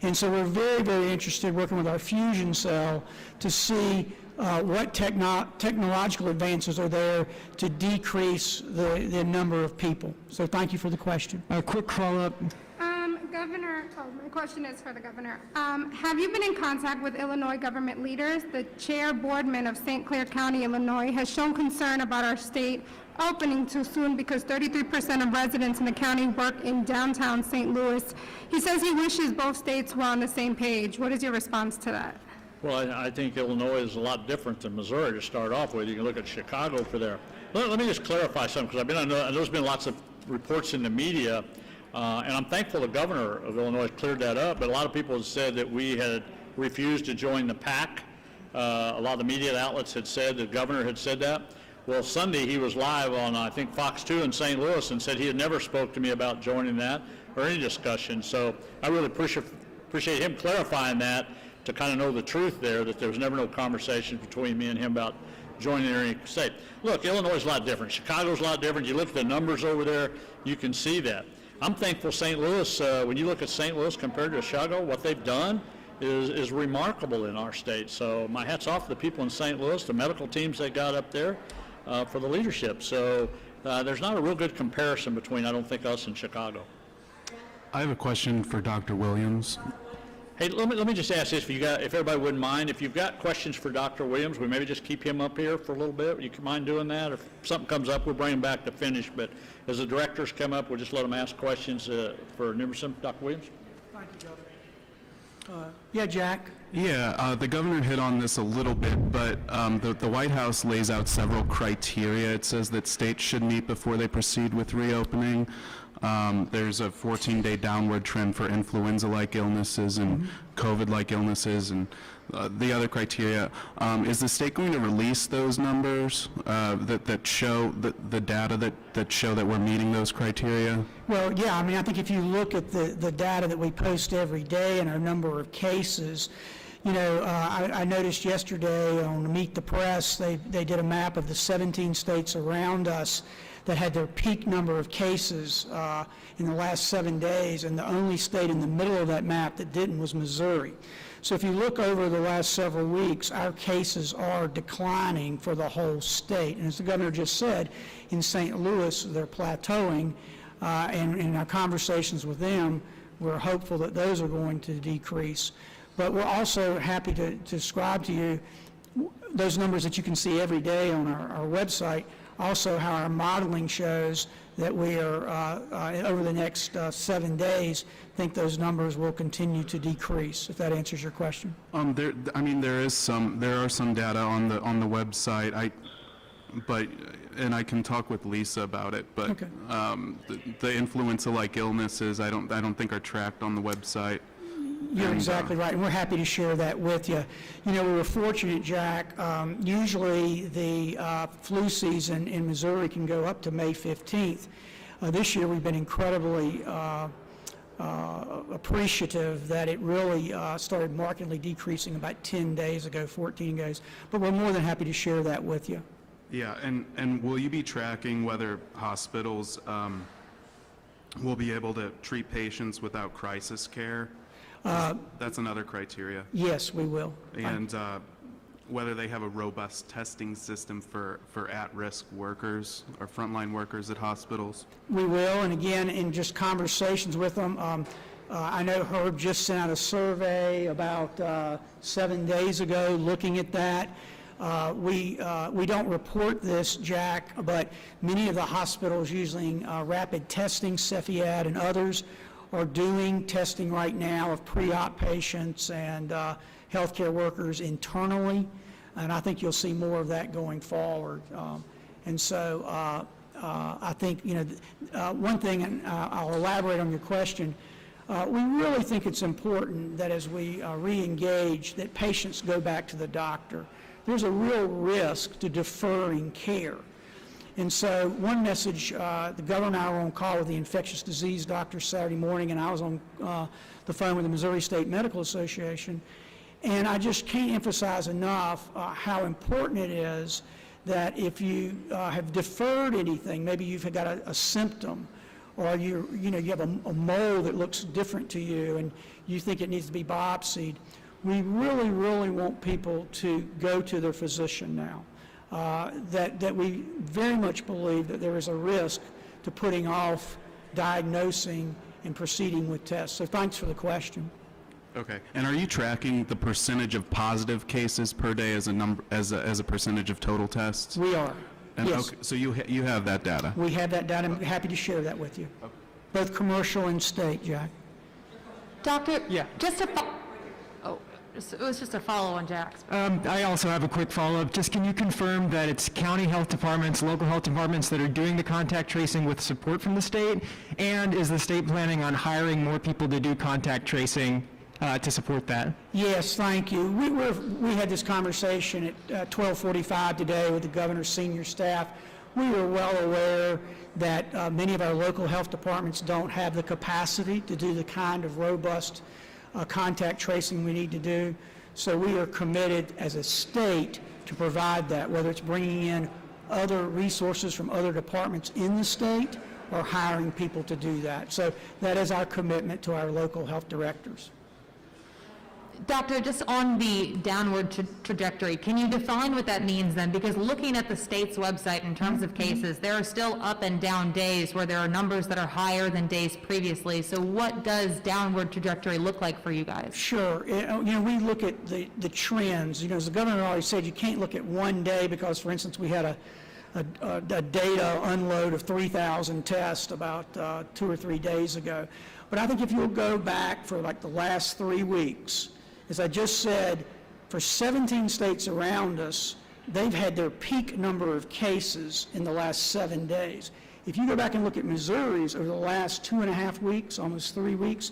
And so we're very, very interested working with our fusion cell to see what technological advances are there to decrease the number of people. So thank you for the question. A quick follow-up. Governor, my question is for the governor. Have you been in contact with Illinois government leaders? The chair boardman of St. Clair County, Illinois, has shown concern about our state opening too soon because 33% of residents in the county work in downtown St. Louis. He says he wishes both states were on the same page. What is your response to that? Well, I think Illinois is a lot different than Missouri to start off with. You can look at Chicago for there. Let me just clarify something, because I know there's been lots of reports in the media, and I'm thankful the governor of Illinois cleared that up, but a lot of people have said that we had refused to join the PAC. A lot of the media outlets had said, the governor had said that. Well, Sunday he was live on, I think, Fox 2 in St. Louis and said he had never spoke to me about joining that or any discussion. So I really appreciate him clarifying that, to kind of know the truth there, that there was never no conversation between me and him about joining any state. Look, Illinois is a lot different. Chicago's a lot different. You look at the numbers over there, you can see that. I'm thankful St. Louis, when you look at St. Louis compared to Chicago, what they've done is remarkable in our state. So my hat's off to the people in St. Louis, the medical teams they got up there for the leadership. So there's not a real good comparison between, I don't think, us and Chicago. I have a question for Dr. Williams. Hey, let me just ask this, if everybody wouldn't mind, if you've got questions for Dr. Williams, we maybe just keep him up here for a little bit. You mind doing that? Or if something comes up, we'll bring him back to finish. But as the directors come up, we'll just let them ask questions for Nimerson. Dr. Williams? Thank you, Governor. Yeah, Jack? Yeah, the governor hit on this a little bit, but the White House lays out several criteria. It says that states should meet before they proceed with reopening. There's a 14-day downward trend for influenza-like illnesses and COVID-like illnesses, and the other criteria. Is the state going to release those numbers that show the data that show that we're meeting those criteria? Well, yeah, I mean, I think if you look at the data that we post every day and our number of cases, you know, I noticed yesterday on Meet the Press, they did a map of the 17 states around us that had their peak number of cases in the last 7 days, and the only state in the middle of that map that didn't was Missouri. So if you look over the last several weeks, our cases are declining for the whole state. And as the governor just said, in St. Louis, they're plateauing, and in our conversations with them, we're hopeful that those are going to decrease. But we're also happy to describe to you those numbers that you can see every day on our website, also how our modeling shows that we are, over the next 7 days, think those numbers will continue to decrease, if that answers your question. There are some data on the website. And I can talk with Lisa about it. But Okay. The influenza-like illnesses, I don't think are tracked on the website. You're exactly right, and we're happy to share that with you. You know, we were fortunate, Jack. Usually the flu season in Missouri can go up to May 15th. This year we've been incredibly appreciative that it really started markedly decreasing about 10 days ago, 14 days. But we're more than happy to share that with you. Yeah, and will you be tracking whether hospitals will be able to treat patients without crisis care? That's another criteria. Yes, we will. And whether they have a robust testing system for at-risk workers or frontline workers at hospitals? We will, and again, in just conversations with them, I know Herb just sent out a survey about 7 days ago looking at that. We don't report this, Jack, but many of the hospitals using rapid testing, Cepheid and others, are doing testing right now of pre-op patients and healthcare workers internally, and I think you'll see more of that going forward. And so I think, you know, one thing, and I'll elaborate on your question, we really think it's important that as we re-engage, that patients go back to the doctor. There's a real risk to deferring care. And so one message, the governor and I were on call with the infectious disease doctor Saturday morning, and I was on the phone with the Missouri State Medical Association, and I just can't emphasize enough how important it is that if you have deferred anything, maybe you've got a symptom, or you have a mole that looks different to you and you think it needs to be biopsied, we really, really want people to go to their physician now. That we very much believe that there is a risk to putting off diagnosing and proceeding with tests. So thanks for the question. Okay. And are you tracking the percentage of positive cases per day as a number, as a percentage of total tests? We are. And, yes. Okay, so you have that data. We have that data. I'm happy to share that with you. Okay. Both commercial and state, Jack. Doctor, Yeah. It was just a follow on Jack's. I also have a quick follow-up. Just can you confirm that it's county health departments, local health departments that are doing the contact tracing with support from the state? And is the state planning on hiring more people to do contact tracing to support that? Yes, thank you. We had this conversation at 12:45 today with the governor's senior staff. We were well aware that many of our local health departments don't have the capacity to do the kind of robust contact tracing we need to do. So we are committed as a state to provide that, whether it's bringing in other resources from other departments in the state or hiring people to do that. So that is our commitment to our local health directors. Doctor, just on the downward trajectory, can you define what that means then? Because looking at the state's website in terms of cases, there are still up and down days where there are numbers that are higher than days previously. So what does downward trajectory look like for you guys? Sure. We look at the trends. As the governor always said, you can't look at one day because, for instance, we had a data unload of 3,000 tests about 2 or 3 days ago. But I think if you'll go back for like the last 3 weeks, as I just said, for 17 states around us, they've had their peak number of cases in the last 7 days. If you go back and look at Missouri's over the last 2.5 weeks, almost 3 weeks,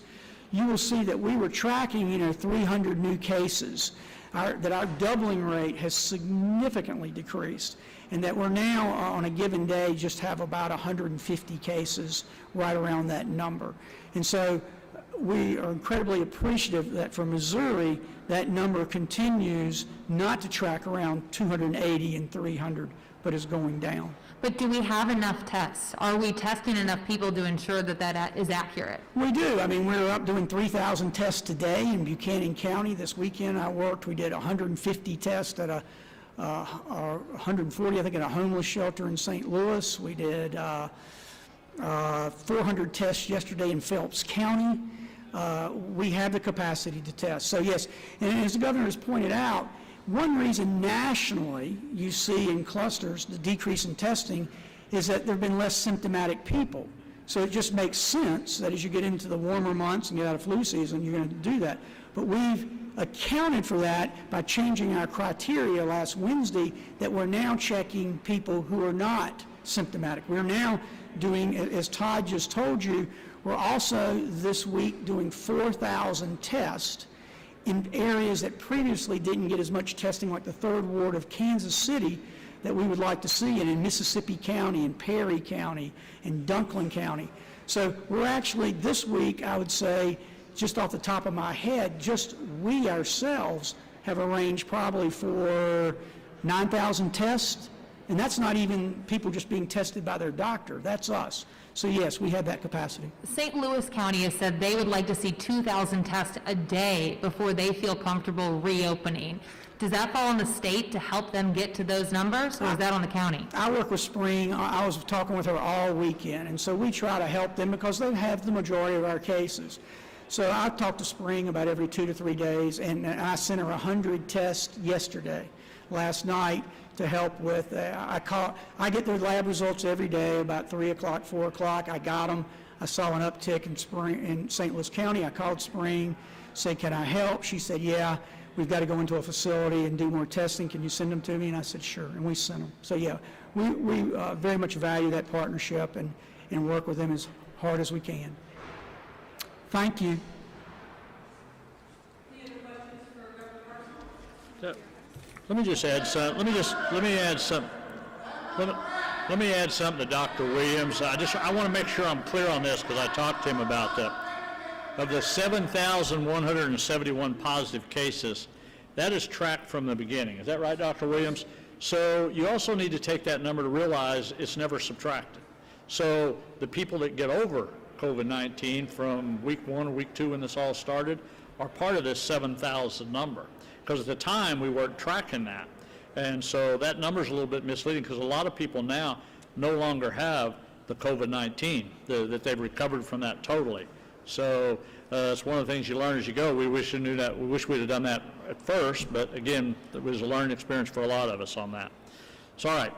you will see that we were tracking, 300 new cases, that our doubling rate has significantly decreased, and that we're now, on a given day, just have about 150 cases right around that number. And so we are incredibly appreciative that for Missouri, that number continues not to track around 280 and 300, but is going down. But do we have enough tests? Are we testing enough people to ensure that that is accurate? We do. I mean, we're up doing 3,000 tests today in Buchanan County. This weekend we did 150 tests at a 140, I think, at a homeless shelter in St. Louis. We did 400 tests yesterday in Phelps County. We have the capacity to test. So yes, and as the governor has pointed out, one reason nationally you see in clusters the decrease in testing is that there have been less symptomatic people. So it just makes sense that as you get into the warmer months and get out of flu season, you're going to do that. But we've accounted for that by changing our criteria last Wednesday, that we're now checking people who are not symptomatic. We're now doing, as Todd just told you, we're also this week doing 4,000 tests in areas that previously didn't get as much testing, like the 3rd Ward of Kansas City, that we would like to see, and in Mississippi County, and Perry County, and Dunklin County. So we're actually, this week, I would say, just off the top of my head, just we ourselves have arranged probably for 9,000 tests, and that's not even people just being tested by their doctor. That's us. So yes, we have that capacity. St. Louis County has said they would like to see 2,000 tests a day before they feel comfortable reopening. Does that fall on the state to help them get to those numbers, or is that on the county? I work with Spring. I was talking with her all weekend, and so we try to help them because they have the majority of our cases. So I talk to Spring about every 2 to 3 days, and I sent her 100 tests yesterday, last night, to help with, I get their lab results every day about 3 o'clock, 4 o'clock. I got them. I saw an uptick in St. Louis County. I called Spring, said, can I help? She said, yeah, we've got to go into a facility and do more testing. Can you send them to me? And I said, sure, and we sent them. So yeah, we very much value that partnership and work with them as hard as we can. Thank you. Let me just add some. Let me add some. Let me add something to Dr. Williams. I want to make sure I'm clear on this because I talked to him about that. Of the 7,171 positive cases, that is tracked from the beginning. Is that right, Dr. Williams? So you also need to take that number to realize it's never subtracted. So the people that get over COVID-19 from week 1 or week 2 when this all started are part of this 7,000 number. Because at the time we weren't tracking that. And so that number is a little bit misleading because a lot of people now no longer have the COVID-19, that they've recovered from that totally. So it's one of the things you learn as you go. We wish we knew that. We wish we'd have done that at first, but again, it was a learning experience for a lot of us on that. So all right.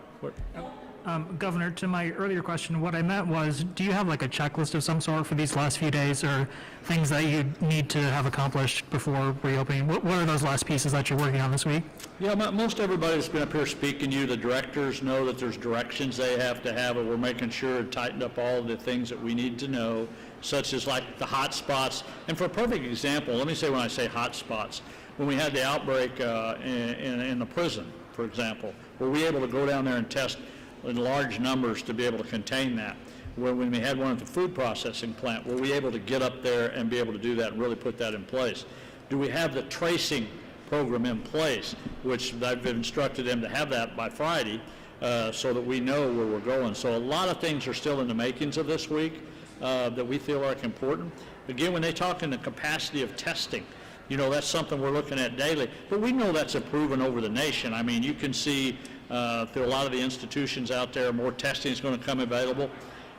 Governor, to my earlier question, what I meant was, do you have like a checklist of some sort for these last few days, or things that you need to have accomplished before reopening? What are those last pieces that you're working on this week? Yeah, most everybody that's been up here speaking to you, the directors know that there's directions they have to have, and we're making sure and tightened up all the things that we need to know, such as like the hot spots. And for a perfect example, let me say when I say hot spots, when we had the outbreak in the prison, for example, were we able to go down there and test in large numbers to be able to contain that? When we had one at the food processing plant, were we able to get up there and be able to do that and really put that in place? Do we have the tracing program in place, which I've instructed them to have that by Friday, so that we know where we're going? So a lot of things are still in the makings of this week that we feel are important. Again, when they talk in the capacity of testing, you know, that's something we're looking at daily. But we know that's improving over the nation. I mean, you can see through a lot of the institutions out there, more testing is going to come available.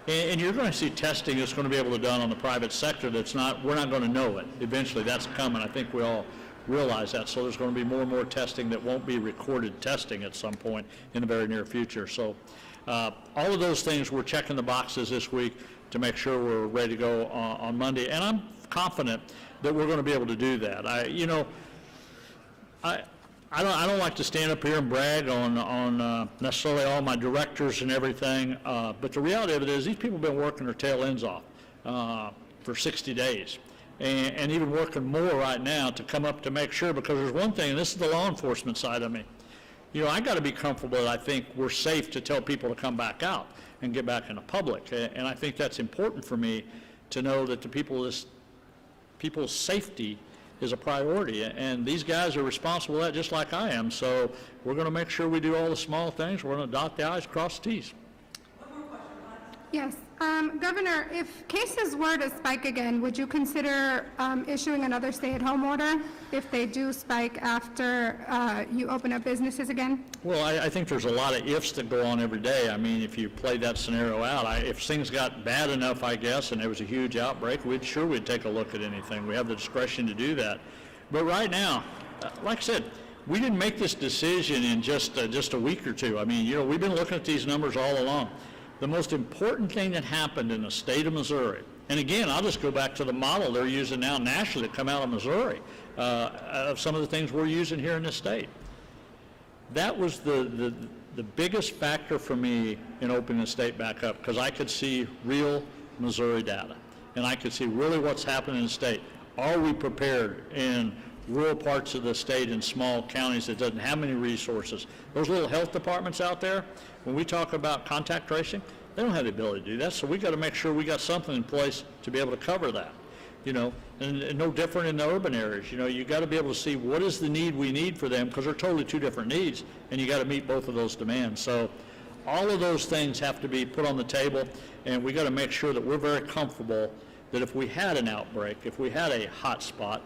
And you're going to see testing that's going to be able to be done on the private sector that's not, we're not going to know it. Eventually, that's coming. I think we all realize that. So there's going to be more and more testing that won't be recorded testing at some point in the very near future. So all of those things, we're checking the boxes this week to make sure we're ready to go on Monday. And I'm confident that we're going to be able to do that. I don't like to stand up here and brag on necessarily all my directors and everything, but the reality of it is these people have been working their tail ends off for 60 days. And even working more right now to come up to make sure, because there's one thing, and this is the law enforcement side of me. You know, I got to be comfortable that I think we're safe to tell people to come back out and get back in the public. And I think that's important for me to know that the people people's safety is a priority, and these guys are responsible for that just like I am, so we're going to make sure we do all the small things. We're going to dot the i's, cross the t's. Yes. Governor, if cases were to spike again, would you consider issuing another stay-at-home order if they do spike after you open up businesses again? Well, I think there's a lot of ifs that go on every day. I mean, if you played that scenario out, if things got bad enough, I guess, and there was a huge outbreak, we'd take a look at anything. We have the discretion to do that. But right now, like I said, we didn't make this decision in just a week or two. I mean, we've been looking at these numbers all along. The most important thing that happened in the state of Missouri, and again, I'll just go back to the model they're using now nationally that come out of Missouri, of some of the things we're using here in this state. That was the biggest factor for me in opening the state back up, because I could see real Missouri data, and I could see really what's happening in the state. Are we prepared in rural parts of the state in small counties that doesn't have many resources? Those little health departments out there, when we talk about contact tracing, they don't have the ability to do that, so we got to make sure we got something in place to be able to cover that. And no different in the urban areas. You got to be able to see what is the need we need for them, because they're totally two different needs, and you got to meet both of those demands. So all of those things have to be put on the table, and we got to make sure that we're very comfortable that if we had an outbreak, if we had a hot spot,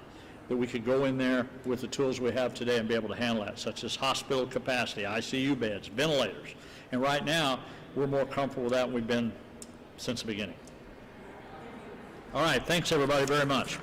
that we could go in there with the tools we have today and be able to handle that, such as hospital capacity, ICU beds, ventilators. And right now, we're more comfortable with that than we've been since the beginning. All right, thanks everybody very much.